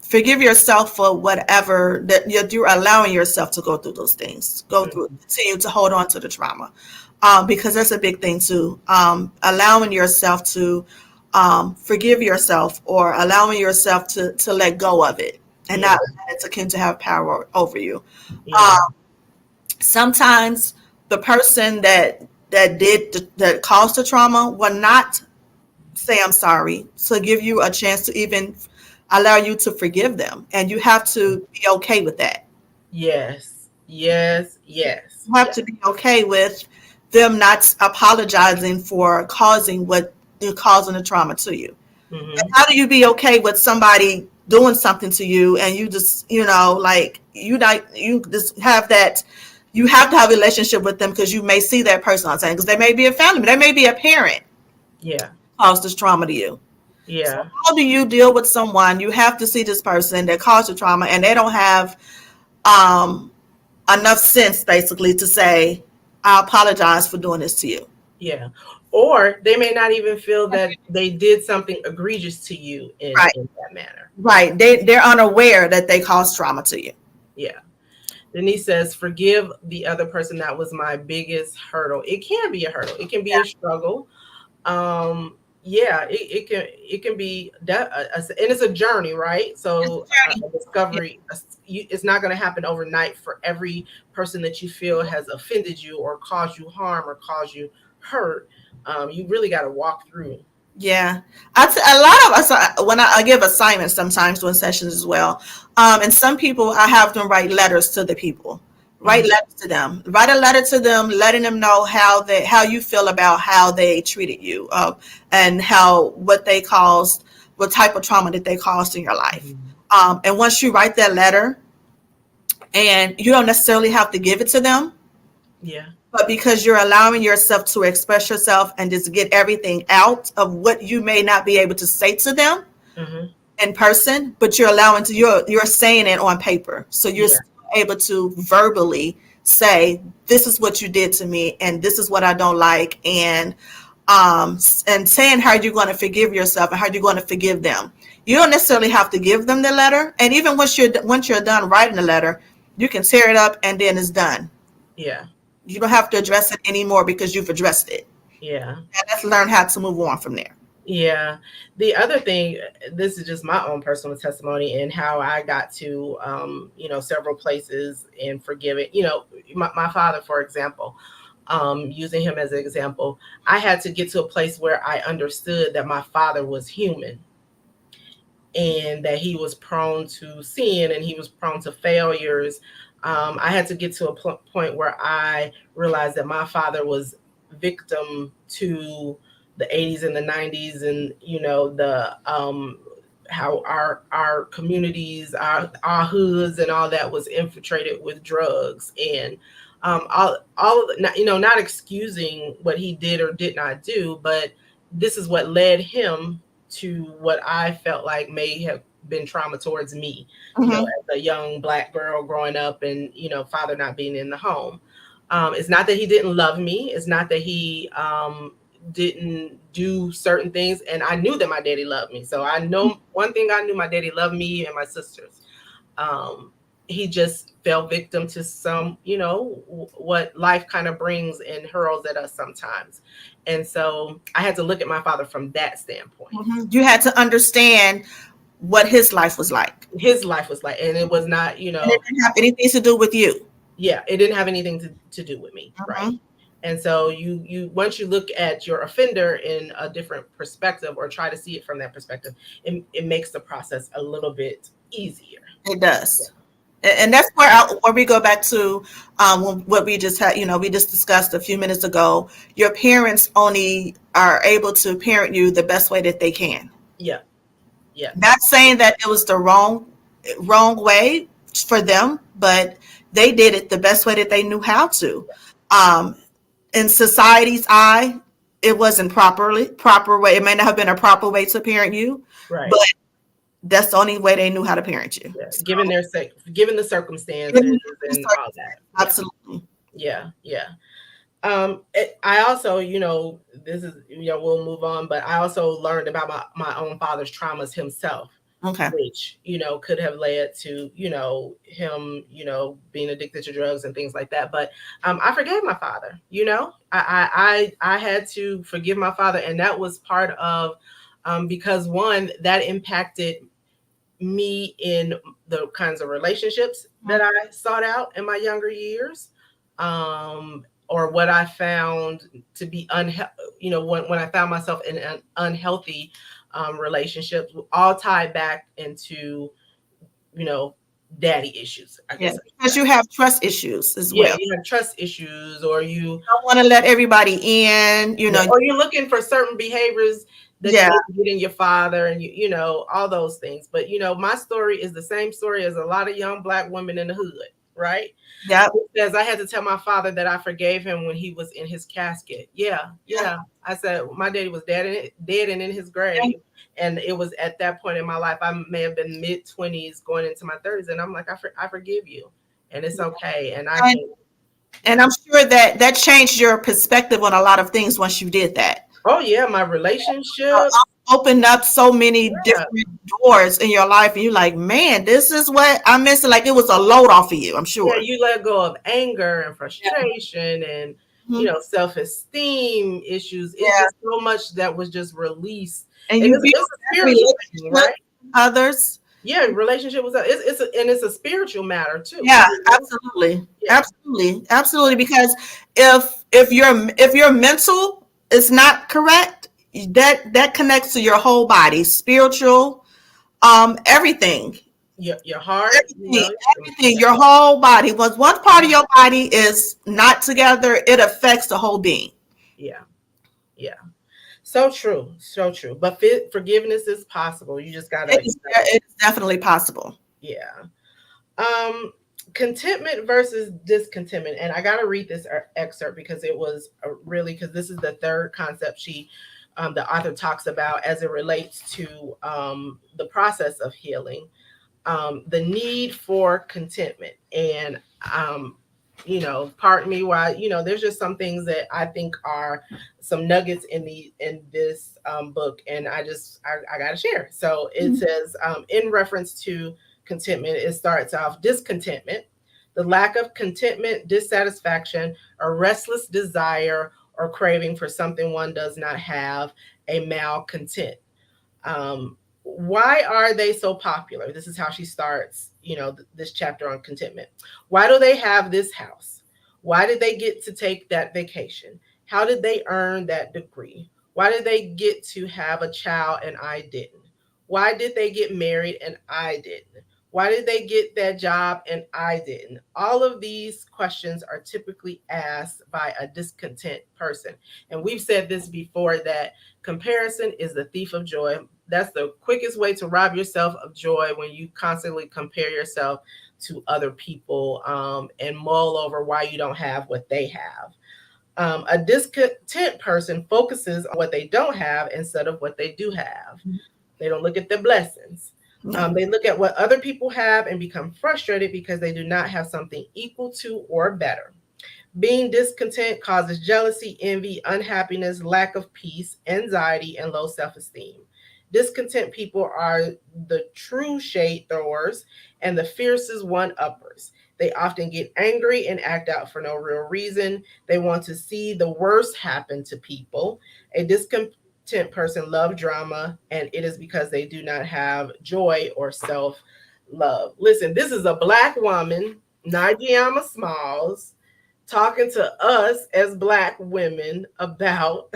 Forgive yourself for whatever that you're allowing yourself to go through those things, go through, Mhm. continue to hold on to the trauma, because that's a big thing too. Allowing yourself to forgive yourself, or allowing yourself to let go of it and Yeah. not let it akin to have power over you. Yeah. Sometimes the person that caused the trauma will not say I'm sorry, to give you a chance to even allow you to forgive them, and you have to be okay with that. Yes. Yes. Yes. You have Yes. to be okay with them not apologizing for causing the trauma to you. And Hmm. how do you be okay with somebody doing something to you, and you just like you just have that, you have to have a relationship with them, because you may see that person, I'm saying, because they may be a family, they may be a parent, Yeah. caused this trauma to you. So Yeah. how do you deal with someone? You have to see this person that caused the trauma, and they don't have um, enough sense, basically, to say, "I apologize for doing this to you." Yeah. Or they may not even feel that they did something egregious to you in Right, in that manner. right. They're unaware that they caused trauma to you. Yeah. Denise says, forgive the other person. That was my biggest hurdle. It can be a hurdle. It can be a struggle. yeah, it can be that, and it's a journey, right? So a Yeah. discovery, it's not going to happen overnight for every person that you feel has offended you or caused you harm or caused you hurt. You really got to walk through. Yeah, a lot of us when I give assignments sometimes doing sessions as well, and some people I have them write letters to the people, write Hmm. letters to them, write a letter to them, letting them know how you feel about how they treated you, and how what they caused, what type of trauma that they caused in your life, Hmm. and once you write that letter, and you don't necessarily have to give it to them, Yeah. but because you're allowing yourself to express yourself and just get everything out of what you may not be able to say to them Hmm. in person, but you're allowing to you're saying it on paper. So you're Yeah. still able to verbally say, this is what you did to me and this is what I don't like, and saying how you're going to forgive yourself and how you're going to forgive them. You don't necessarily have to give them the letter, and even once you're done writing the letter, you can tear it up and then it's done. Yeah. You don't have to address it anymore because you've addressed it. Yeah. And let's learn how to move on from there. Yeah. The other thing, this is just my own personal testimony and how I got to, several places and forgive it. My father, for example, using him as an example, I had to get to a place where I understood that my father was human and that he was prone to sin and he was prone to failures. I had to get to a point where I realized that my father was victim to the 80s and the 90s, and the how our communities, our hoods and all that was infiltrated with drugs, and all of the, not excusing what he did or did not do, but this is what led him to what I felt like may have been trauma towards me, Mm-hmm. as a young Black girl growing up and, father not being in the home. It's not that he didn't love me. It's not that he didn't do certain things. And I knew that my daddy loved me. So I know one thing, I knew my daddy loved me and my sisters. Um, he just fell victim to some, what life kind of brings and hurls at us sometimes. And so I had to look at my father from that standpoint. Mm-hmm. You had to understand what his life was like. His life was like, and it was not, And it didn't have anything to do with you. yeah, it didn't have anything to do with me, right? Mm-hmm. And so you once you look at your offender in a different perspective or try to see it from that perspective, it makes the process a little bit easier. It does. And that's where we go back to what we just had, we just discussed a few minutes ago. Your parents only are able to parent you the best way that they can. Yeah. Yeah. Not saying that it was the wrong way for them, but they did it the best way that they knew how to. Um, in society's eye, it wasn't proper way. It may not have been a proper way to parent you, but Right. that's the only way they knew how to parent you. Yeah. So, Given the circumstances given the and all that. circumstances, Yeah. absolutely. Yeah. Yeah. I also, this is, we'll move on, but I also learned about my own father's traumas himself, Okay. which, could have led to, him, being addicted to drugs and things like that. But I forgave my father, I had to forgive my father. And that was part of, because one, that impacted me in the kinds of relationships that I sought out in my younger years, or what I found to be unhealthy. When I found myself in an unhealthy relationships, all tied back into you know daddy issues, I Yeah, guess. because you have trust issues as Yeah, well. you have trust issues, or you Don't want to let everybody in, yeah, or you're looking for certain behaviors that you Yeah. didn't get in your father, and all those things. But my story is the same story as a lot of young Black women in the hood, right? Yep. It says I had to tell my father that I forgave him when he was in his casket. Yeah, Yeah. yeah. I said my daddy was dead and in his grave, and it was at that point in my life. I may have been mid-20s, going into my 30s, and I'm like, I forgive you, and it's okay, and I And, can. and Yeah. I'm sure that changed your perspective on a lot of things once you did that. Oh yeah, my relationship. Opened up so many Yeah. different doors in your life, and you're like, man, this is what I missed. Like it was a load off of you, I'm Yeah, sure. you let go of anger and Yeah. frustration and, self-esteem issues. It's Yeah. just so much that was just released. And And you it's build a that spiritual thing, relationship right? with others. Yeah, relationship was and it's a spiritual matter too. Yeah, absolutely. Yeah, Absolutely. Absolutely. Because if your mental is not correct, that connects to your whole body, spiritual, everything. your heart, Everything, everything, your whole body. Once one part of your body is not together, it affects the whole being. yeah, yeah. So true, so true. But forgiveness is possible. You just gotta, It's definitely possible. yeah. Um, Contentment versus discontentment, and I gotta read this excerpt because it was really because this is the third concept the author talks about as it relates to the process of healing, the need for contentment, and pardon me why there's just some things that I think are some nuggets in this book, and I gotta share. So it says, in reference to contentment, it starts off: discontentment, the lack of contentment, dissatisfaction, a restless desire or craving for something one does not have, a malcontent. Why are they so popular? This is how she starts, this chapter on contentment. Why do they have this house? Why did they get to take that vacation? How did they earn that degree? Why did they get to have a child and I didn't? Why did they get married and I didn't? Why did they get that job and I didn't? All of these questions are typically asked by a discontent person. And we've said this before, that comparison is the thief of joy. That's the quickest way to rob yourself of joy, when you constantly compare yourself to other people, and mull over why you don't have what they have. A discontent person focuses on what they don't have instead of what they do have. They don't look at the blessings. No. They look at what other people have and become frustrated because they do not have something equal to or better. Being discontent causes jealousy, envy, unhappiness, lack of peace, anxiety, and low self esteem. Discontent people are the true shade throwers and the fiercest one uppers. They often get angry and act out for no real reason. They want to see the worst happen to people. A discontent person loves drama, and it is because they do not have joy or self love. Listen, this is a Black woman, Najiyama Smalls, talking to us as Black women about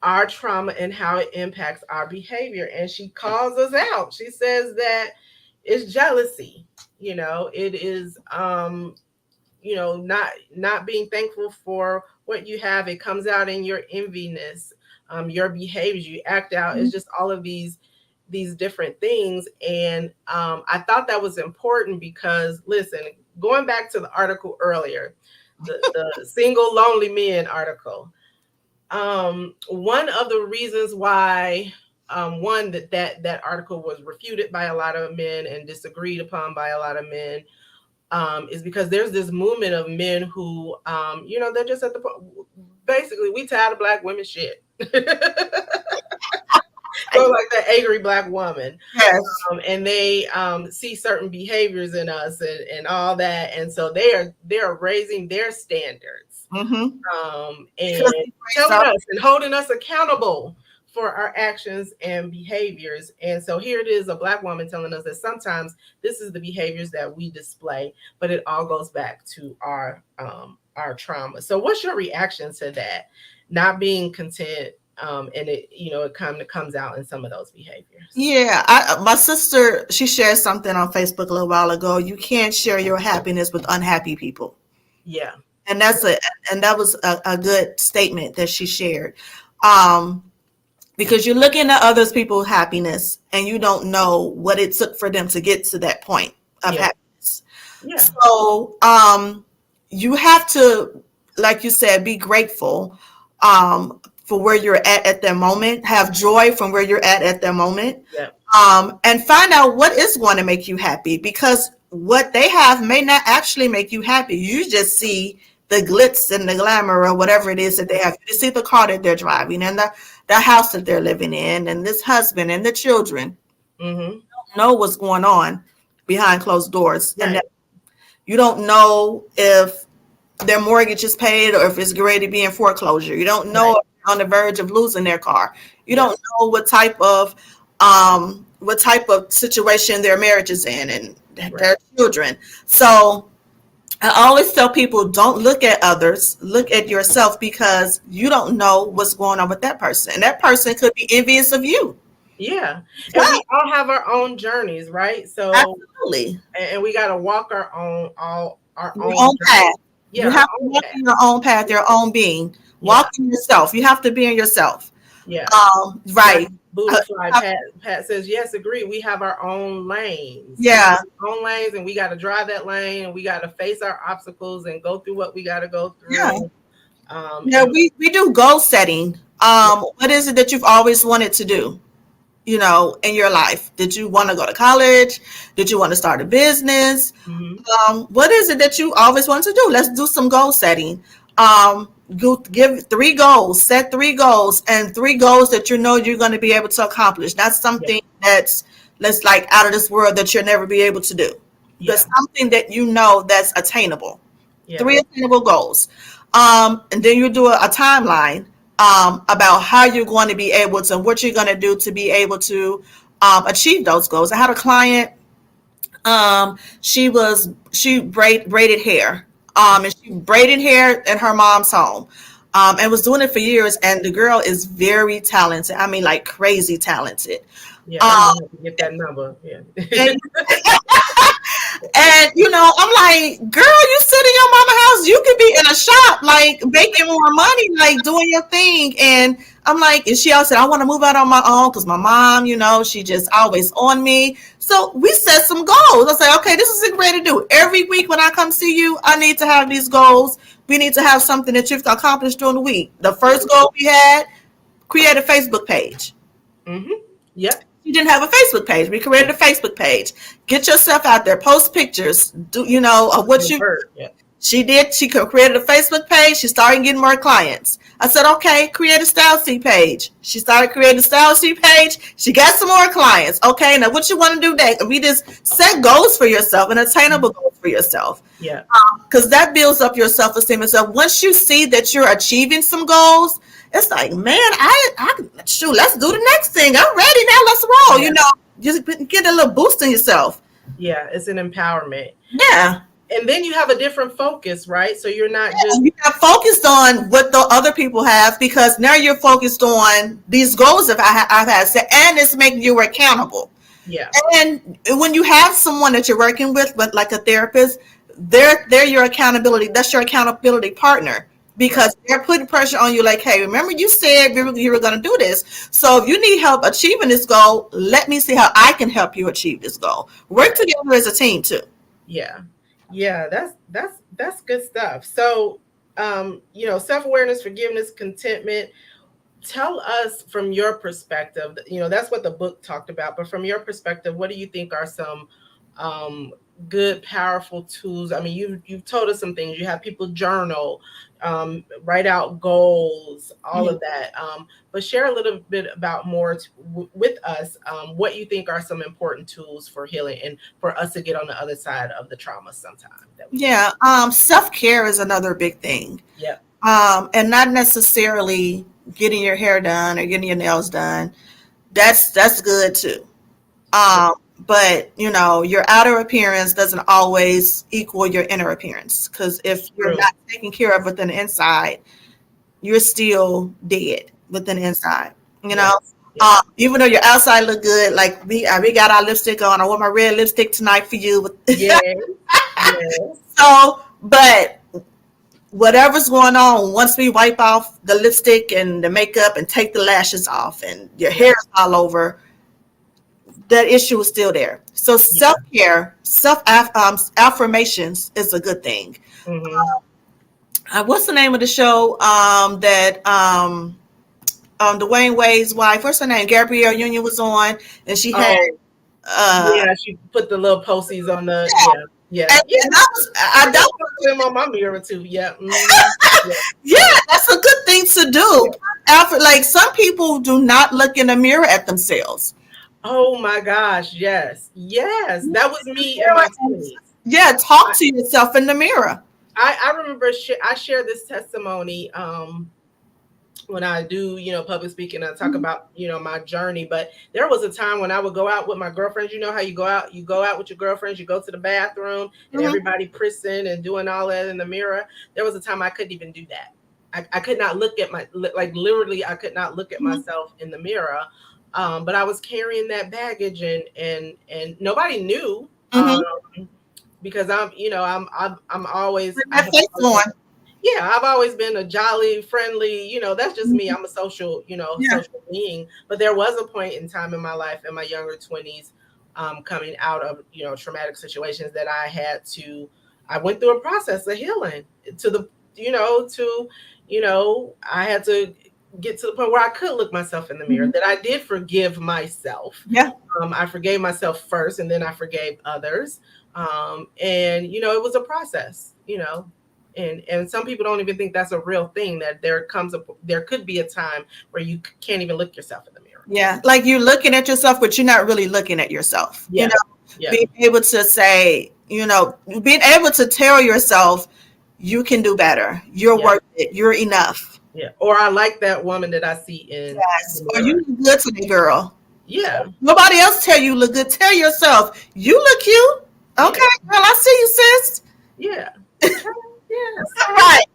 our trauma and how it impacts our behavior. And she calls us out. She says that it's jealousy. It is not being thankful for what you have. It comes out in your enviness, your behaviors, you act out. It's just all of these different things. And I thought that was important because, listen, going back to the article earlier, the single lonely men article, one of the reasons why that article was refuted by a lot of men and disagreed upon by a lot of men, is because there's this movement of men who they're just at the basically, we tired of Black women shit. So like that angry Black woman. Yes. And they see certain behaviors in us and all that, and so they're raising their standards, and telling us and holding us accountable for our actions and behaviors. And so here it is, a Black woman telling us that sometimes this is the behaviors that we display, but it all goes back to our trauma. So what's your reaction to that? Not being content, and it comes out in some of those behaviors. Yeah, my sister, she shared something on Facebook a little while ago. You can't share your happiness with unhappy people. Yeah. And that was a good statement that she shared. Because you're looking at others people's happiness and you don't know what it took for them to get to that point of happiness. Yeah. So you have to, like you said, be grateful for where you're at that moment. Have joy from where you're at that moment. Yeah. And find out what is going to make you happy, because what they have may not actually make you happy. You just see the glitz and the glamour or whatever it is that they have. You see the car that they're driving and the house that they're living in and this husband and the children. Mm-hmm. You don't know what's going on behind closed doors. Right. And you don't know if their mortgage is paid or if it's ready to be in foreclosure. You don't know Right. if they're on the verge of losing their car. You Yeah. don't know what type of situation their marriage is in and Right. their children. So I always tell people, don't look at others, look at yourself, because you don't know what's going on with that person. And that person could be envious of you. Yeah. And Well, we all have our own journeys, right? So absolutely. and we got to walk our Your own own journey. path. Yeah, You our have to own walk path. in your own path, your own being. Yeah. Walk in yourself. You have to be in yourself. Yeah. Like Right. Buddha Uh, Fly, Pat says, yes, agree. We have our own lanes. We have yeah. our own lanes, and we got to drive that lane, and we got to face our obstacles and go through what we got to go Yeah. through. Yeah. And We do goal setting. yeah, What is it that you've always wanted to do? In your life? Did you want to go to college? Did you want to start a business? hmm What is it that you always want to do? Let's do some goal setting. Give 3 goals, set 3 goals, and 3 goals that you know you're going to be able to accomplish. That's yeah, something that's like out of this world that you'll never be able to do. But yeah, something that you know that's attainable. yeah, 3 attainable goals. And then you do a timeline about how you're going to be able to, what you're going to do to be able to achieve those goals. I had a client. She braided hair. And she braided hair in her mom's home. And was doing it for years. And the girl is very talented. I mean, like crazy talented. yeah. I Um, might have to get that number. Yeah. and And I'm like, girl, you sit in your mama house. You could be in a shop, like making more money, like doing your thing. And I'm like, and she also said, I want to move out on my own because my mom, she just always on me. So we set some goals. I said, okay, this is a great to do. Every week when I come see you, I need to have these goals. We need to have something that you've accomplished during the week. The first goal we had, create a Facebook page. hmm Yep. You didn't have a Facebook page. We created a Facebook page. Get yourself out there. Post pictures. Of what you. Yeah. She did. She created a Facebook page. She started getting more clients. I said, okay, create a Style Seat page. She started creating a Style Seat page. She got some more clients. Okay, now what you want to do next? We just set goals for yourself and attainable goals for yourself. Yeah. Because that builds up your self-esteem. And so once you see that you're achieving some goals, it's like, man, shoot, let's do the next thing. I'm ready now. Let's roll. Yeah. Just get a little boost in yourself. Yeah. It's an empowerment. Yeah. And then you have a different focus, right? So you're not just You have focused on what the other people have, because now you're focused on these goals that I've had set, and it's making you accountable. yeah. And when you have someone that you're working with, but like a therapist, they're your accountability. That's your accountability partner, because they're putting pressure on you. Like, hey, remember you said you were going to do this. So if you need help achieving this goal, let me see how I can help you achieve this goal. Work together as a team too. Yeah. Yeah, that's good stuff. So, self-awareness, forgiveness, contentment. Tell us from your perspective, that's what the book talked about, but from your perspective, what do you think are some um good, powerful tools? I mean, you've told us some things. You have people journal, write out goals, all of that. But share a little bit about more with us, what you think are some important tools for healing and for us to get on the other side of the trauma sometime that we Yeah. Self-care is another big thing. yeah. And not necessarily getting your hair done or getting your nails done. That's good too. But your outer appearance doesn't always equal your inner appearance, because if you're True. not taking care of within the inside, you're still dead within the inside. Yes. Yes. Even though your outside look good, like we got our lipstick on. I wore my red lipstick tonight for you. Yes. Yes. So, but whatever's going on, once we wipe off the lipstick and the makeup and take the lashes off and your hair is all over, that issue is still there. So Yeah. self-care, affirmations is a good thing. hmm What's the name of the show that Dwayne Wade's wife, what's her name? Gabrielle Union was on, and she had Oh, uh yeah. She put the little posties on the yeah. and, Yeah. and that was I I got don't them on my mirror too. Yeah. Yeah. yeah, that's a good thing to do. Yeah. Like some people do not look in the mirror at themselves. Oh my gosh. Yes. Yes. That was me in my 20s. Yeah, talk to yourself in the mirror. I remember I share this testimony when I do, public speaking, I talk Mhm. about, my journey. But there was a time when I would go out with my girlfriends. You know how you go out with your girlfriends, you go to the bathroom and Mhm. everybody prissing and doing all that in the mirror. There was a time I couldn't even do that. I could not look at like literally, I could not look at Mhm. myself in the mirror. But I was carrying that baggage and nobody knew. Mhm. Because I'm always, Put that face on. yeah, I've always been a jolly, friendly, that's just me. Mhm. I'm a social, Yeah. social being. But there was a point in time in my life in my younger 20s, coming out of, traumatic situations that I went through a process of healing to the, I had to get to the point where I could look myself in the mirror, Mhm. that I did forgive myself. Yeah. I forgave myself first and then I forgave others. And, it was a process, and some people don't even think that's a real thing, that there could be a time where you can't even look yourself in the mirror. Yeah. Like you're looking at yourself, but you're not really looking at yourself. Yeah, yeah, Being able to say, being able to tell yourself you can do better. You're yeah, worth it. You're enough. yeah. Or I like that woman that I see in Yes. the Or you mirror. look good today, girl. Yeah, Nobody else tell you look good. Tell yourself you look cute. yeah, Okay, girl, I see you, sis. yeah. Okay, yes. All right.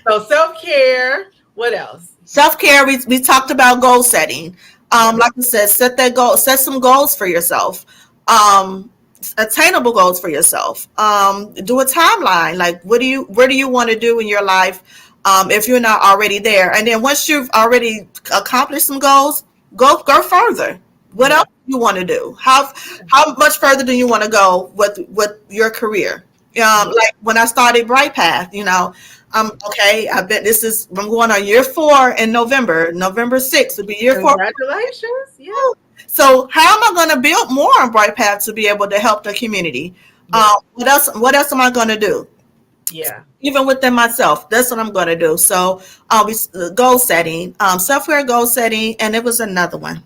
So self-care, what else? Self-care, we talked about goal setting. Right, Like I said, set that goal, set some goals for yourself. Um, Attainable goals for yourself. Do a timeline. Like where do you want to do in your life, if you're not already there? And then once you've already accomplished some goals, go further. What yeah, else do you want to do? How much further do you want to go with your career? yeah. Like when I started Bright Path, okay. I'm going on year 4 in November. November 6th will be year 4. Congratulations. Yeah, So how am I going to build more on Bright Path to be able to help the community? yeah, What else am I going to do? yeah. Even within myself, that's what I'm going to do. So, goal setting, self-care goal setting, and it was another one.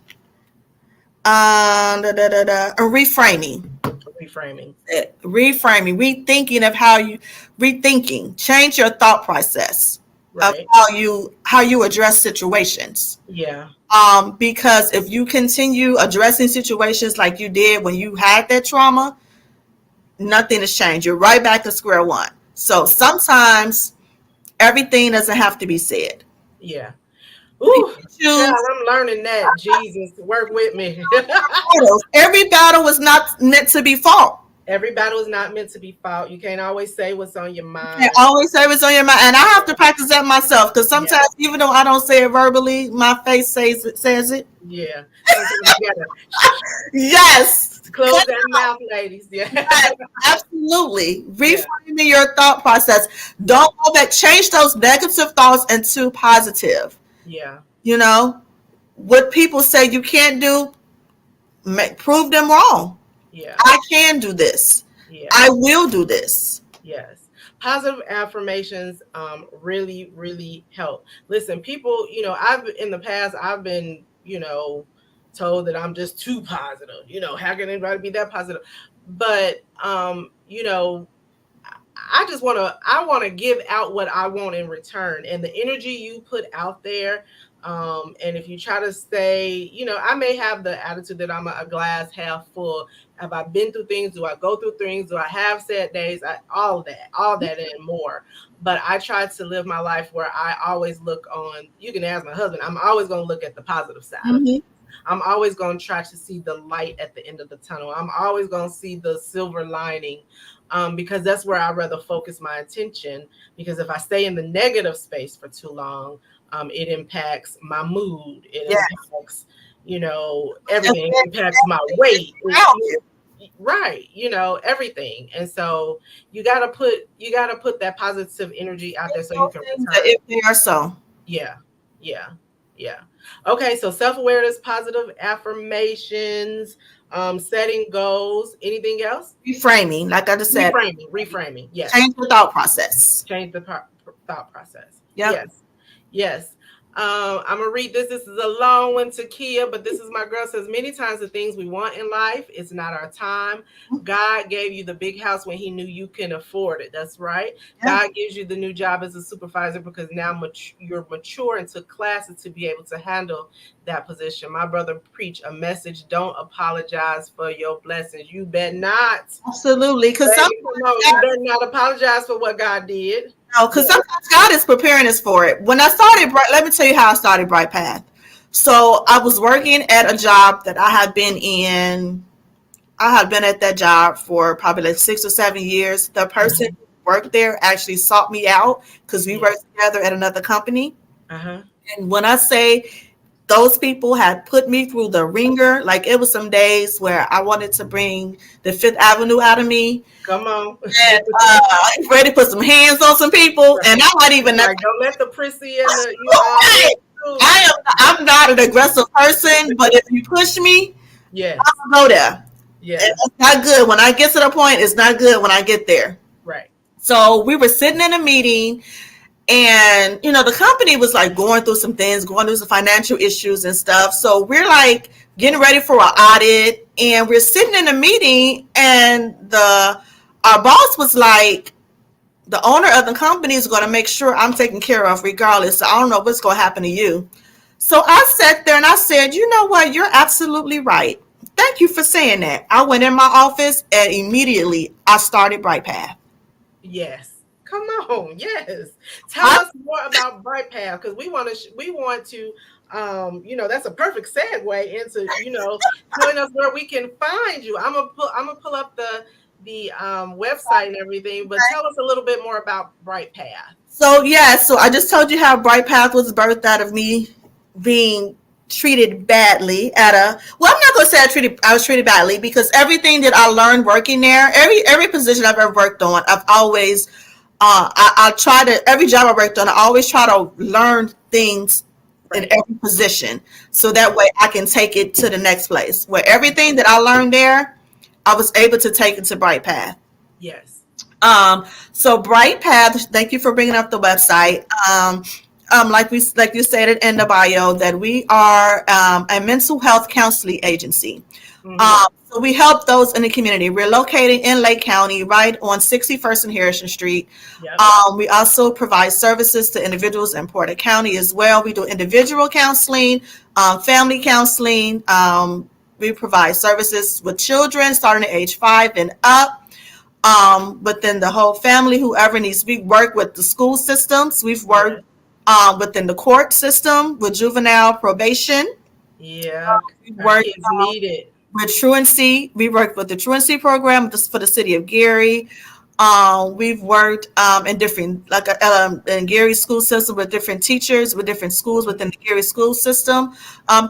Reframing. Reframing. Reframing, rethinking of how you rethinking, change your thought process of Right. how you address situations. Yeah. Because if you continue addressing situations like you did when you had that trauma, nothing has changed. You're right back to square one. So Yeah. sometimes everything doesn't have to be said. Yeah. Ooh, People child, choose I'm learning that. Jesus, work with me. battles. Every battle was not meant to be fought. Every battle is not meant to be fought. You can't always say what's on your And mind. always say what's on your mind. And I have to practice that myself because Yeah. sometimes, even though I don't say it verbally, my face says it. Yeah. Sometimes you gotta Yes. close that mouth, ladies. Yeah. Yes, absolutely. Yeah. Reframing your thought process. Yeah. Don't go back. Change those negative thoughts into positive. Yeah. You know, what people say you can't do, prove them wrong. Yeah. I can do this. Yeah. I will do this. Yes. Positive affirmations really, really help. Listen, people, in the past, I've been, told that I'm just too positive. How can anybody be that positive? But I want to give out what I want in return, and the energy you put out there. And if you try to stay, I may have the attitude that I'm a glass half full. Have I been through things? Do I go through things? Do I have sad days? All that and more. But I try to live my life where I always look on. You can ask my husband. I'm always going to look at the positive side of Mhm. it. I'm always going to try to see the light at the end of the tunnel. I'm always going to see the silver lining, because that's where I'd rather focus my attention. Because if I stay in the negative space for too long, it impacts my mood. It Yeah. impacts, everything. It impacts my weight. Right, everything. And so you gotta put that positive energy out there so you can return. If they are so. Yeah, yeah, yeah. Okay, so self-awareness, positive affirmations, setting goals. Anything else? Reframing, like I just said, Reframing. Yes. change the thought process. Change the thought process. Yep. Yes. Yes. I'm gonna read this. This is a long one to Kia, but this is my girl says many times the things we want in life, it's not our time. God gave you the big house when He knew you can afford it. That's right. Yeah. God gives you the new job as a supervisor because now you're mature and took classes to be able to handle that position. My brother preached a message. Don't apologize for your blessings. You bet not. Absolutely. Because Baby, come on. You better not apologize for what God did. Yeah. sometimes God is preparing us for it. When I started, let me tell you how I started Bright Path. So I was working at a job that I had been in. I had been at that job for probably like 6 or 7 years. The person who worked there actually sought me out because we Yes. worked together at another company. Uh-huh. And when I say those people had put me through the ringer, like it was some days where I wanted to bring the Fifth Avenue out of me. Come on. And ready to put some hands on some people, and I'm not even that. Like, don't let the prissy and the you all too. I'm not an aggressive person, but if you push me, Yes. I'll go there. Yes. And it's not good when I get to the point. It's not good when I get there. Right. So we were sitting in a meeting, and the company was like going through some things, going through some financial issues and stuff. So we're like getting ready for an audit, and we're sitting in a meeting, and our boss was like, the owner of the company is going to make sure I'm taken care of regardless. So I don't know what's going to happen to you. So I sat there and I said, you know what? You're absolutely right. Thank you for saying that. I went in my office and immediately I started Bright Path. Yes. Come on. Yes. Tell I, us more about Bright Path because we want to that's a perfect segue into, telling us where we can find you. I'm gonna pull up the website and everything, but tell us a little bit more about Bright Path. so I just told you how Bright Path was birthed out of me being treated badly I'm not going to say I was treated badly, because everything that I learned working there, every position I've ever worked on, I've always I try to, every job I worked on, I always try to learn things in every position, so that way I can take it to the next place where everything that I learned there, I was able to take it to Bright Path. Yes. So Bright Path, thank you for bringing up the website. Like you stated in the bio, that we are a mental health counseling agency. So we help those in the community. We're located in Lake County, right on 61st and Harrison Street. Yep. We also provide services to individuals in Porter County as well. We do individual counseling, family counseling. We provide services with children starting at age 5 and up. Within the whole family, whoever needs, we work with the school systems. We've worked within the court system with juvenile probation. Yeah. We Our work kids need it. with truancy. We worked with the truancy program for the city of Gary. We've worked in different, in Gary school system with different teachers, with different schools within the Gary school system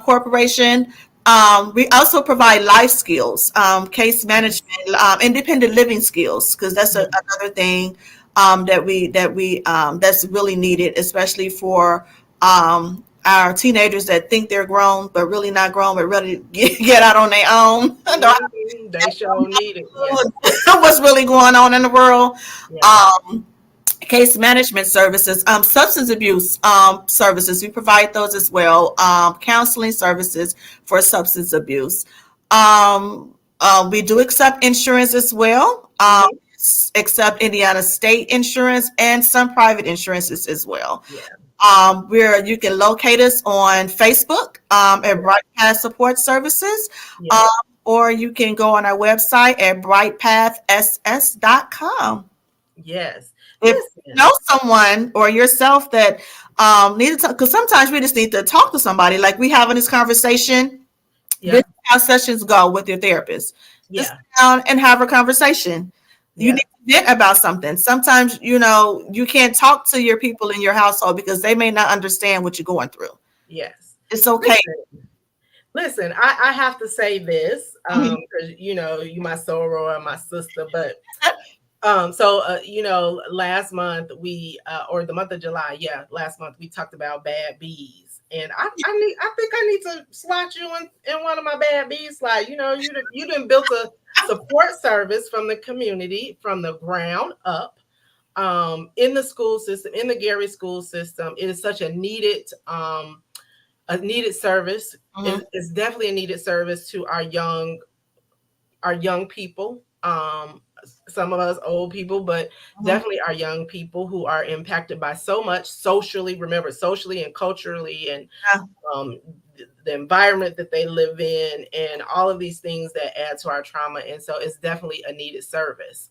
corporation. We also provide life skills, case management, independent living skills, because that's another thing that's really needed, especially for our teenagers that think they're grown but really not grown, but really get out on their own. They sure need it. Yes. What's really going on in the world? Yes. Case management services, substance abuse services, we provide those as well. Counseling services for substance abuse. We do accept insurance as well. Accept Indiana state insurance and some private insurances as well. Yeah. Where you can locate us on Facebook at Bright Path Support Services, or you can go on our website at brightpathss.com. Yes. If you know someone or yourself that needs to, because sometimes we just need to talk to somebody, like we having this conversation. This is how sessions go with your therapist. Just sit down and have a conversation. You need to vent about something. Sometimes, you can't talk to your people in your household because they may not understand what you're going through. Yes. It's okay. Listen, I have to say this, because you my soror and my sister, but last month or the month of July, last month we talked about bad bees, and I think I need to slot you in one of my bad bees slide. You done built a support service from the community from the ground up. in the school system, in the Gary school system. It is such a needed service. Mm-hmm. It's definitely a needed service to our young people. Some of us old people, but Mm-hmm. definitely our young people who are impacted by so much socially. Remember, socially and culturally, and Yeah. um, the environment that they live in, and all of these things that add to our trauma. And so, it's definitely a needed service.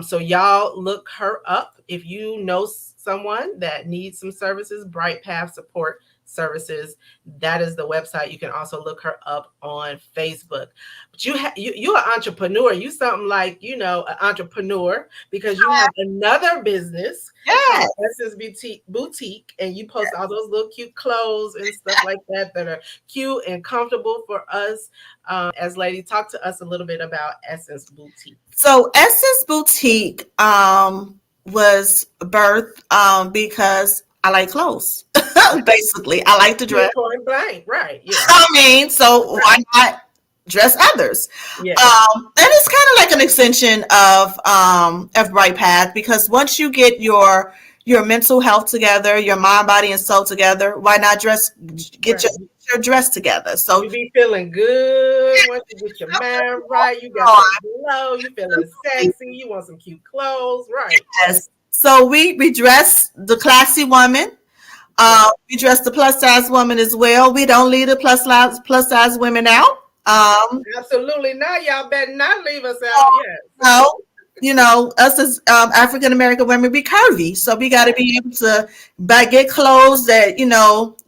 So y'all look her up if you know someone that needs some services. Bright Path Support Services, that is the website. You can also look her up on Facebook. But you're an entrepreneur. You something like, an entrepreneur, because you have another business called Yes. Essence Boutique, and you post all those little cute clothes and stuff like that that are cute and comfortable for us. As lady, talk to us a little bit about Essence Boutique. So Essence Boutique was birthed because I like clothes. Basically, I like to dress. Point blank, right? Yeah, I mean, so why not dress others? yeah, And it's kind of like an extension of Bright Path, because once you get your mental health together, your mind, body, and soul together, why not get right. your dress together? So You be feeling good once you get your mind right. You got that glow. You feeling sexy. You want some cute clothes, right? Right. yes. So we dress the classy woman. Right. We dress the plus size woman as well. We don't leave the plus size women out. Absolutely not. Y'all better not leave us out. Yes. No, us as African American women, be curvy, so we got to be able to get clothes that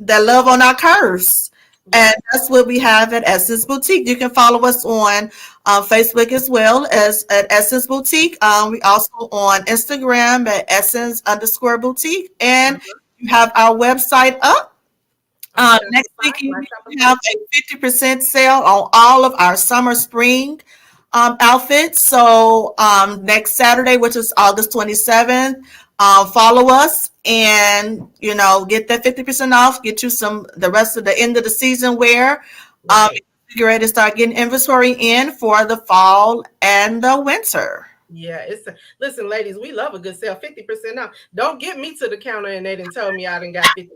that love on our curves, and Right. that's what we have at Essence Boutique. You can follow us on Facebook as well as at Essence Boutique. We also on Instagram at Essence_Boutique, and Uh-huh. you have our website up. On Next Shopify, week, my we Shopify. have a 50% sale on all of our summer spring outfits. So next Saturday, which is August 27th, follow us and get that 50% off. Get you some the rest of the end of the season wear. Right. Get ready to start getting inventory in for the fall and the winter. Yeah, listen, ladies, we love a good sale. 50% off. Don't get me to the counter and they didn't tell me I didn't got 50%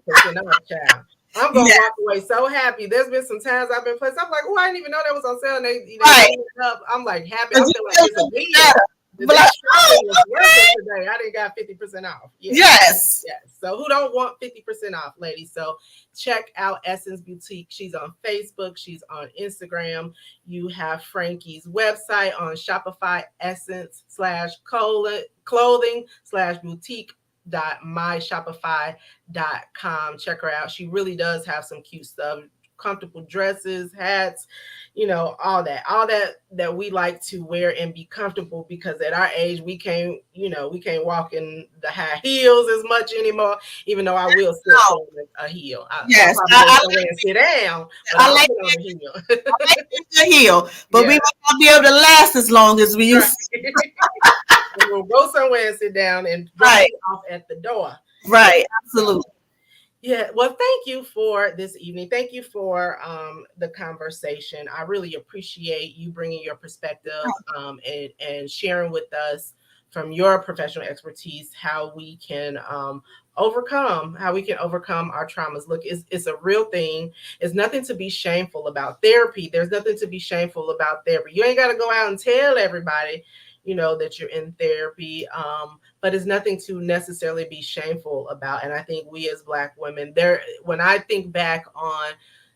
off, child. I'm gonna Yeah, walk away so happy. There's been some times I've been placed. I'm like, oh, I didn't even know that was on sale. And they right. ring it up. I'm like happy. I 'Cause you feel like feel it's a so much win. better. But This like, oh, shopping was worth it okay. today. I didn't got 50% off. Yes. Yes. Yes. So who don't want 50% off, ladies? So check out Essence Boutique. She's on Facebook. She's on Instagram. You have Frankie's website on Shopify, essence/clothing/boutique.myshopify.com. Check her out. She really does have some cute stuff, comfortable dresses, hats, all that we like to wear and be comfortable, because at our age we can't walk in the high heels as much anymore, even though I will still No. put on a heel. I'll Yes. probably go somewhere and sit down, but I I'll like put on a heel. the heel, but we Yeah, might not be able to last as long as we right. used to. We'll go somewhere and sit down and drop Right. it off at the door. Yeah. Right. Absolutely. Yeah, well, thank you for this evening. Thank you for the conversation. I really appreciate you bringing your perspective, and sharing with us from your professional expertise how we can overcome our traumas. Look, it's a real thing. It's nothing to be shameful about. Therapy, there's nothing to be shameful about therapy. You ain't got to go out and tell everybody, that you're in therapy. But it's nothing to necessarily be shameful about. And I think we as Black women, when I think back on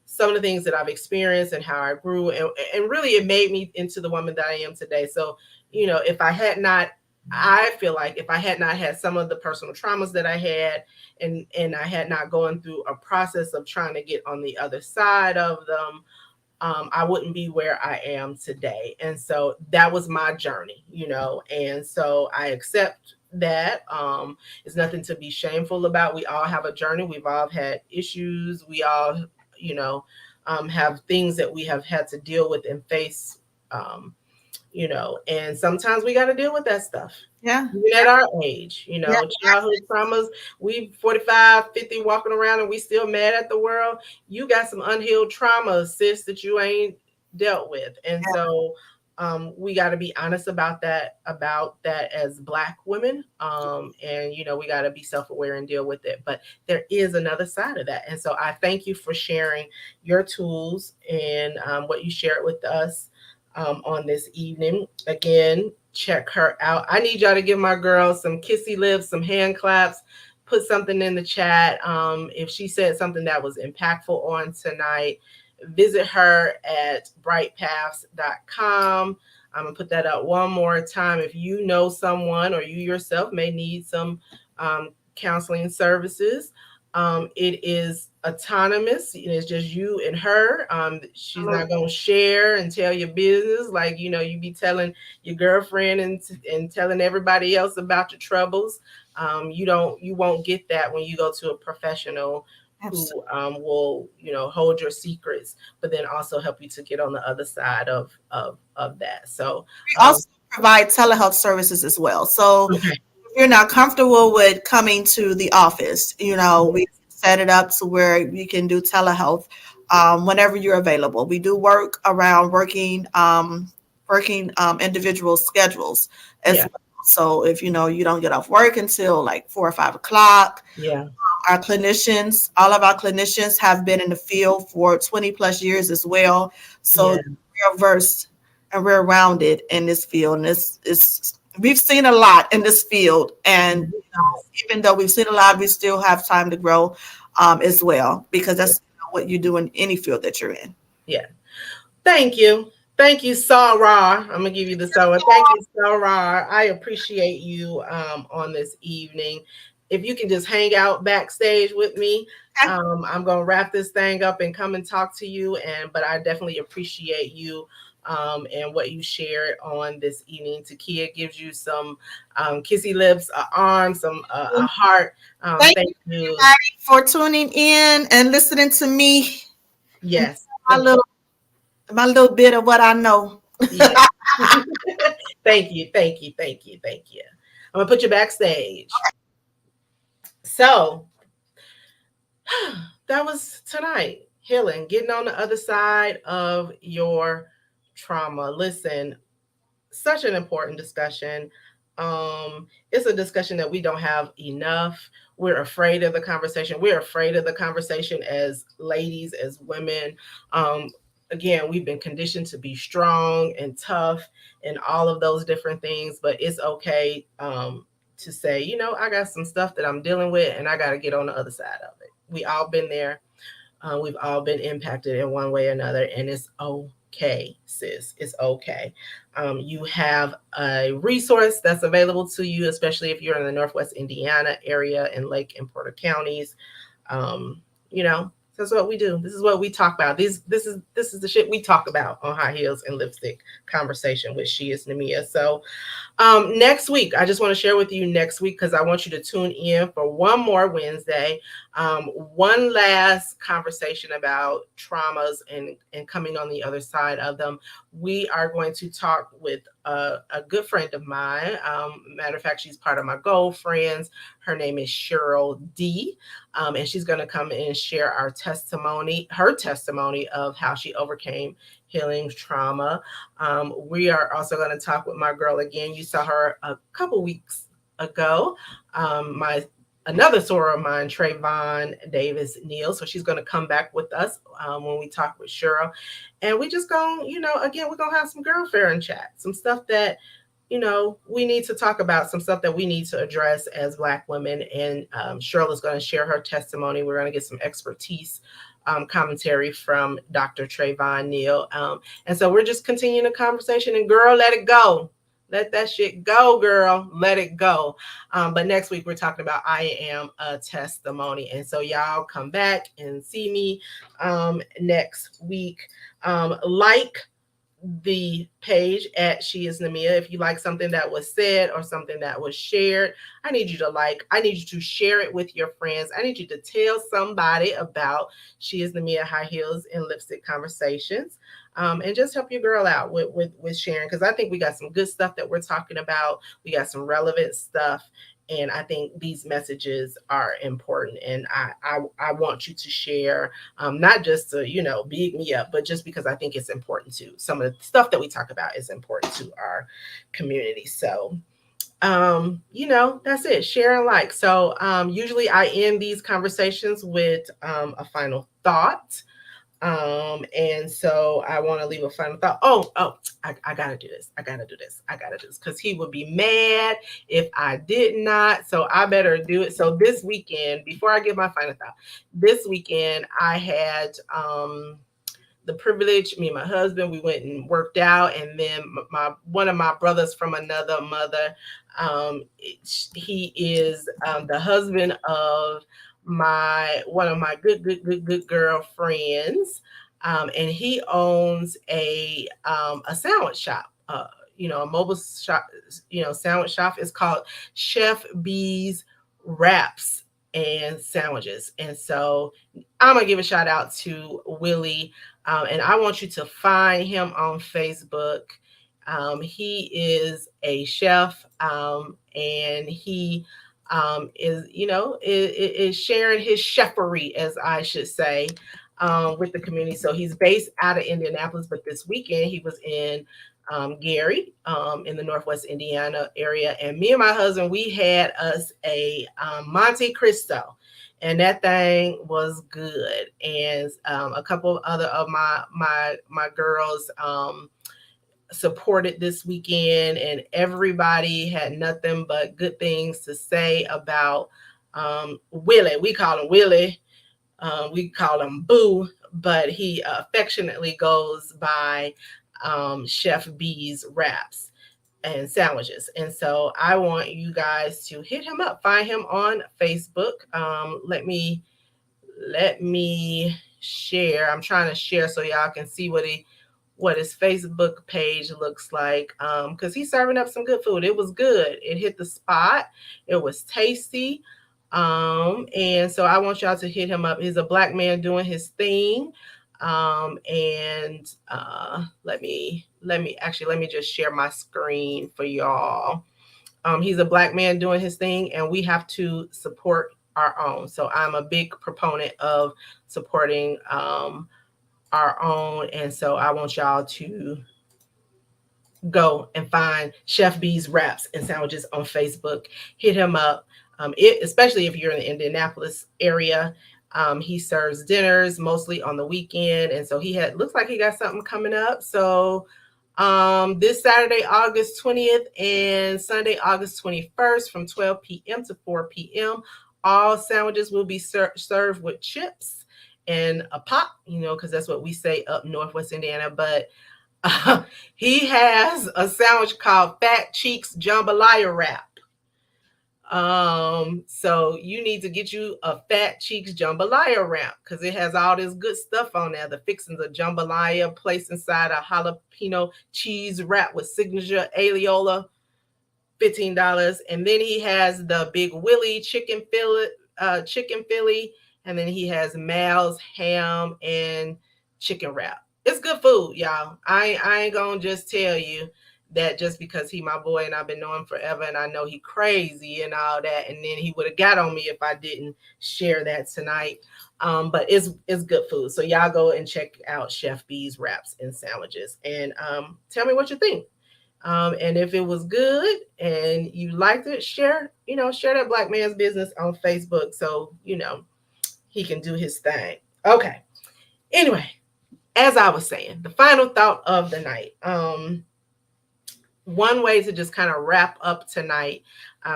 some of the things that I've experienced and how I grew, and really it made me into the woman that I am today. So, if I had not, I feel like if I had not had some of the personal traumas that I had, and I had not gone through a process of trying to get on the other side of them, I wouldn't be where I am today. And so that was my journey, and so I accept that. It's nothing to be shameful about. We all have a journey. We've all had issues. We all, have things that we have had to deal with and face. And sometimes we got to deal with that stuff. Yeah. Even at our age, Yeah. childhood traumas, we 45, 50 walking around and we still mad at the world. You got some unhealed traumas, sis, that you ain't dealt with. And so We got to be honest about that as Black women. And we got to be self-aware and deal with it. But there is another side of that, and so I thank you for sharing your tools and what you shared with us on this evening. Again, check her out. I need y'all to give my girl some kissy lips, some hand claps. Put something in the chat. If she said something that was impactful on tonight, visit her at brightpaths.com. I'm going to put that up one more time. If you know someone or you yourself may need some counseling services, it is autonomous. It's just you and her. She's not going to share and tell your business like, you be telling your girlfriend and telling everybody else about your troubles. You won't get that when you go to a professional who will hold your secrets, but then also help you to get on the other side of that. So we also provide telehealth services as well. So okay. if you're not comfortable with coming to the office, we set it up to where you can do telehealth whenever you're available. We do work around working individual schedules as well. So if you don't get off work until like 4 or 5 o'clock, Yeah. all of our clinicians have been in the field for 20 plus years as well. So Yeah. we're versed and we're rounded in this field. And we've seen a lot in this field. And even though we've seen a lot, we still have time to grow as well, because that's what you do in any field that you're in. Yeah. Thank you. Thank you, Sarah. I'm gonna give you the Sarah. Thank you, Sarah. I appreciate you on this evening. If you can just hang out backstage with me, I'm gonna wrap this thing up and come and talk to you. But I definitely appreciate you and what you shared on this evening. Takia gives you some kissy lips, an arm, a heart. Thank you everybody for tuning in and listening to me. Yes. My little bit of what I know. Yeah. Thank you. I'm gonna put you backstage. So that was tonight. Healing, getting on the other side of your trauma. Listen, such an important discussion. It's a discussion that we don't have enough. We're afraid of the conversation. We're afraid of the conversation as ladies, as women. Again, we've been conditioned to be strong and tough and all of those different things, but it's okay to say, I got some stuff that I'm dealing with and I got to get on the other side of it. We all been there. We've all been impacted in one way or another, and it's okay, sis. It's okay. You have a resource that's available to you, especially if you're in the Northwest Indiana area and Lake and Porter counties. That's what we do. This is what we talk about. This is the shit we talk about on High Heels and Lipstick Conversation with She Is Namia. So next week, I just want to share with you next week, because I want you to tune in for one more Wednesday. One last conversation about traumas and coming on the other side of them. We are going to talk with a good friend of mine. Matter of fact, she's part of my Gold Friends. Her name is Cheryl D. And she's going to come and share her testimony of how she overcame healing trauma. We are also going to talk with my girl again. You saw her a couple weeks ago. Another soror of mine, Trayvon Davis Neal. So she's going to come back with us when we talk with Cheryl. And we just going, again, we're going to have some girlfriend chat, some stuff that, we need to talk about, some stuff that we need to address as Black women. And Cheryl is going to share her testimony. We're going to get some expertise commentary from Dr. Trayvon Neal. And so we're just continuing the conversation, and girl, let it go. Let that shit go, girl. Let it go. But next week, we're talking about I Am a Testimony. And so y'all come back and see me next week. Like the page at She Is Namia. If you like something that was said or something that was shared, I need you to share it with your friends. I need you to tell somebody about She Is Namia High Heels and Lipstick Conversations. And just help your girl out with sharing, because I think we got some good stuff that we're talking about. We got some relevant stuff. And I think these messages are important, and I want you to share, not just to, beat me up, but just because I think it's important to some of the stuff that we talk about is important to our community. So that's it. Share and like. So usually I end these conversations with a final thought. And so I want to leave a final thought. I gotta do this. I gotta do this. I gotta do this because he would be mad if I did not. So I better do it. So this weekend, before I give my final thought, this weekend I had the privilege, me and my husband, we went and worked out, and then my one of my brothers from another mother, he is the husband of my one of my good girlfriends, and he owns a sandwich shop. A mobile shop, sandwich shop. Is called Chef B's Wraps and Sandwiches. And so I'm gonna give a shout out to Willie, and I want you to find him on Facebook. He is a chef, and he is sharing his chefery, as I should say, with the community. So he's based out of Indianapolis, but this weekend he was in Gary, in the Northwest Indiana area. And me and my husband, we had us a Monte Cristo, and that thing was good. And a couple of other of my girls supported this weekend, and everybody had nothing but good things to say about Willie. We call him Willie. We call him Boo, but he affectionately goes by Chef B's Wraps and Sandwiches. And so I want you guys to hit him up, find him on Facebook. Let me share. I'm trying to share so y'all can see what his Facebook page looks like. Because he's serving up some good food. It was good. It hit the spot. It was tasty. And so I want y'all to hit him up. He's a Black man doing his thing. And let me just share my screen for y'all. He's a Black man doing his thing, and we have to support our own. So I'm a big proponent of supporting our own, and so I want y'all to go and find Chef B's Wraps and Sandwiches on Facebook. Hit him up, especially if you're in the Indianapolis area. He serves dinners mostly on the weekend, and so looks like he got something coming up. So this Saturday, August 20th, and Sunday, August 21st, from 12 p.m. to 4 p.m. All sandwiches will be served with chips and a pop, because that's what we say up Northwest Indiana. But he has a sandwich called Fat Cheeks Jambalaya Wrap. So you need to get you a Fat Cheeks Jambalaya Wrap, because it has all this good stuff on there. The fixings of jambalaya placed inside a jalapeno cheese wrap with signature aioli, $15. And then he has the Big Willie chicken Philly, and then he has Mal's ham and chicken wrap. It's good food, y'all. I ain't gonna just tell you that just because he my boy and I've been knowing him forever, and I know he crazy and all that, and then he would have got on me if I didn't share that tonight. But it's good food. So y'all go and check out Chef B's Wraps and Sandwiches, and tell me what you think. And if it was good and you liked it, share that Black man's business on Facebook, so he can do his thing. Okay. Anyway, as I was saying, the final thought of the night. One way to just kind of wrap up tonight.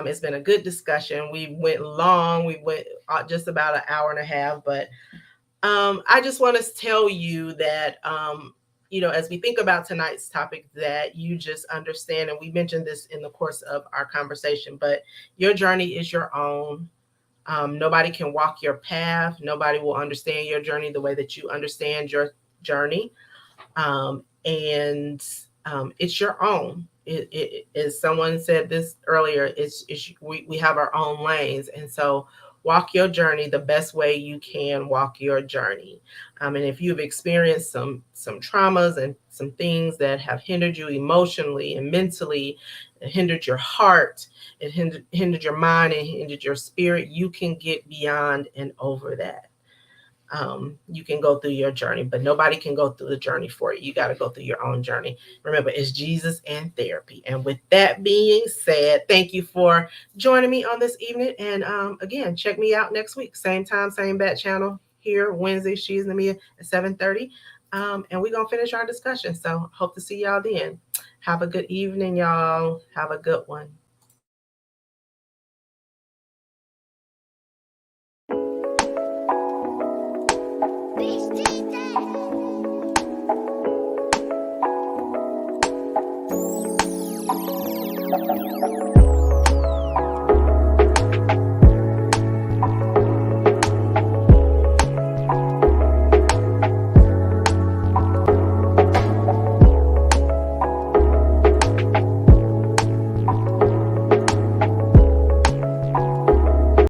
It's been a good discussion. We went long. We went just about an hour and a half, but I just want to tell you that as we think about tonight's topic, that you just understand, and we mentioned this in the course of our conversation, but your journey is your own. Nobody can walk your path. Nobody will understand your journey the way that you understand your journey. And it's your own. As someone said this earlier, we have our own lanes. And so walk your journey the best way you can walk your journey. And if you've experienced some traumas and some things that have hindered you emotionally and mentally, hindered your heart, it hindered your mind and hindered your spirit, you can get beyond and over that. You can go through your journey, but nobody can go through the journey for you. You got to go through your own journey. Remember, it's Jesus and therapy. And with that being said, thank you for joining me on this evening. And again, check me out next week. Same time, same bat channel here, Wednesday, She's in the Mia at 7:30. And we're going to finish our discussion. So hope to see y'all then. Have a good evening, y'all. Have a good one.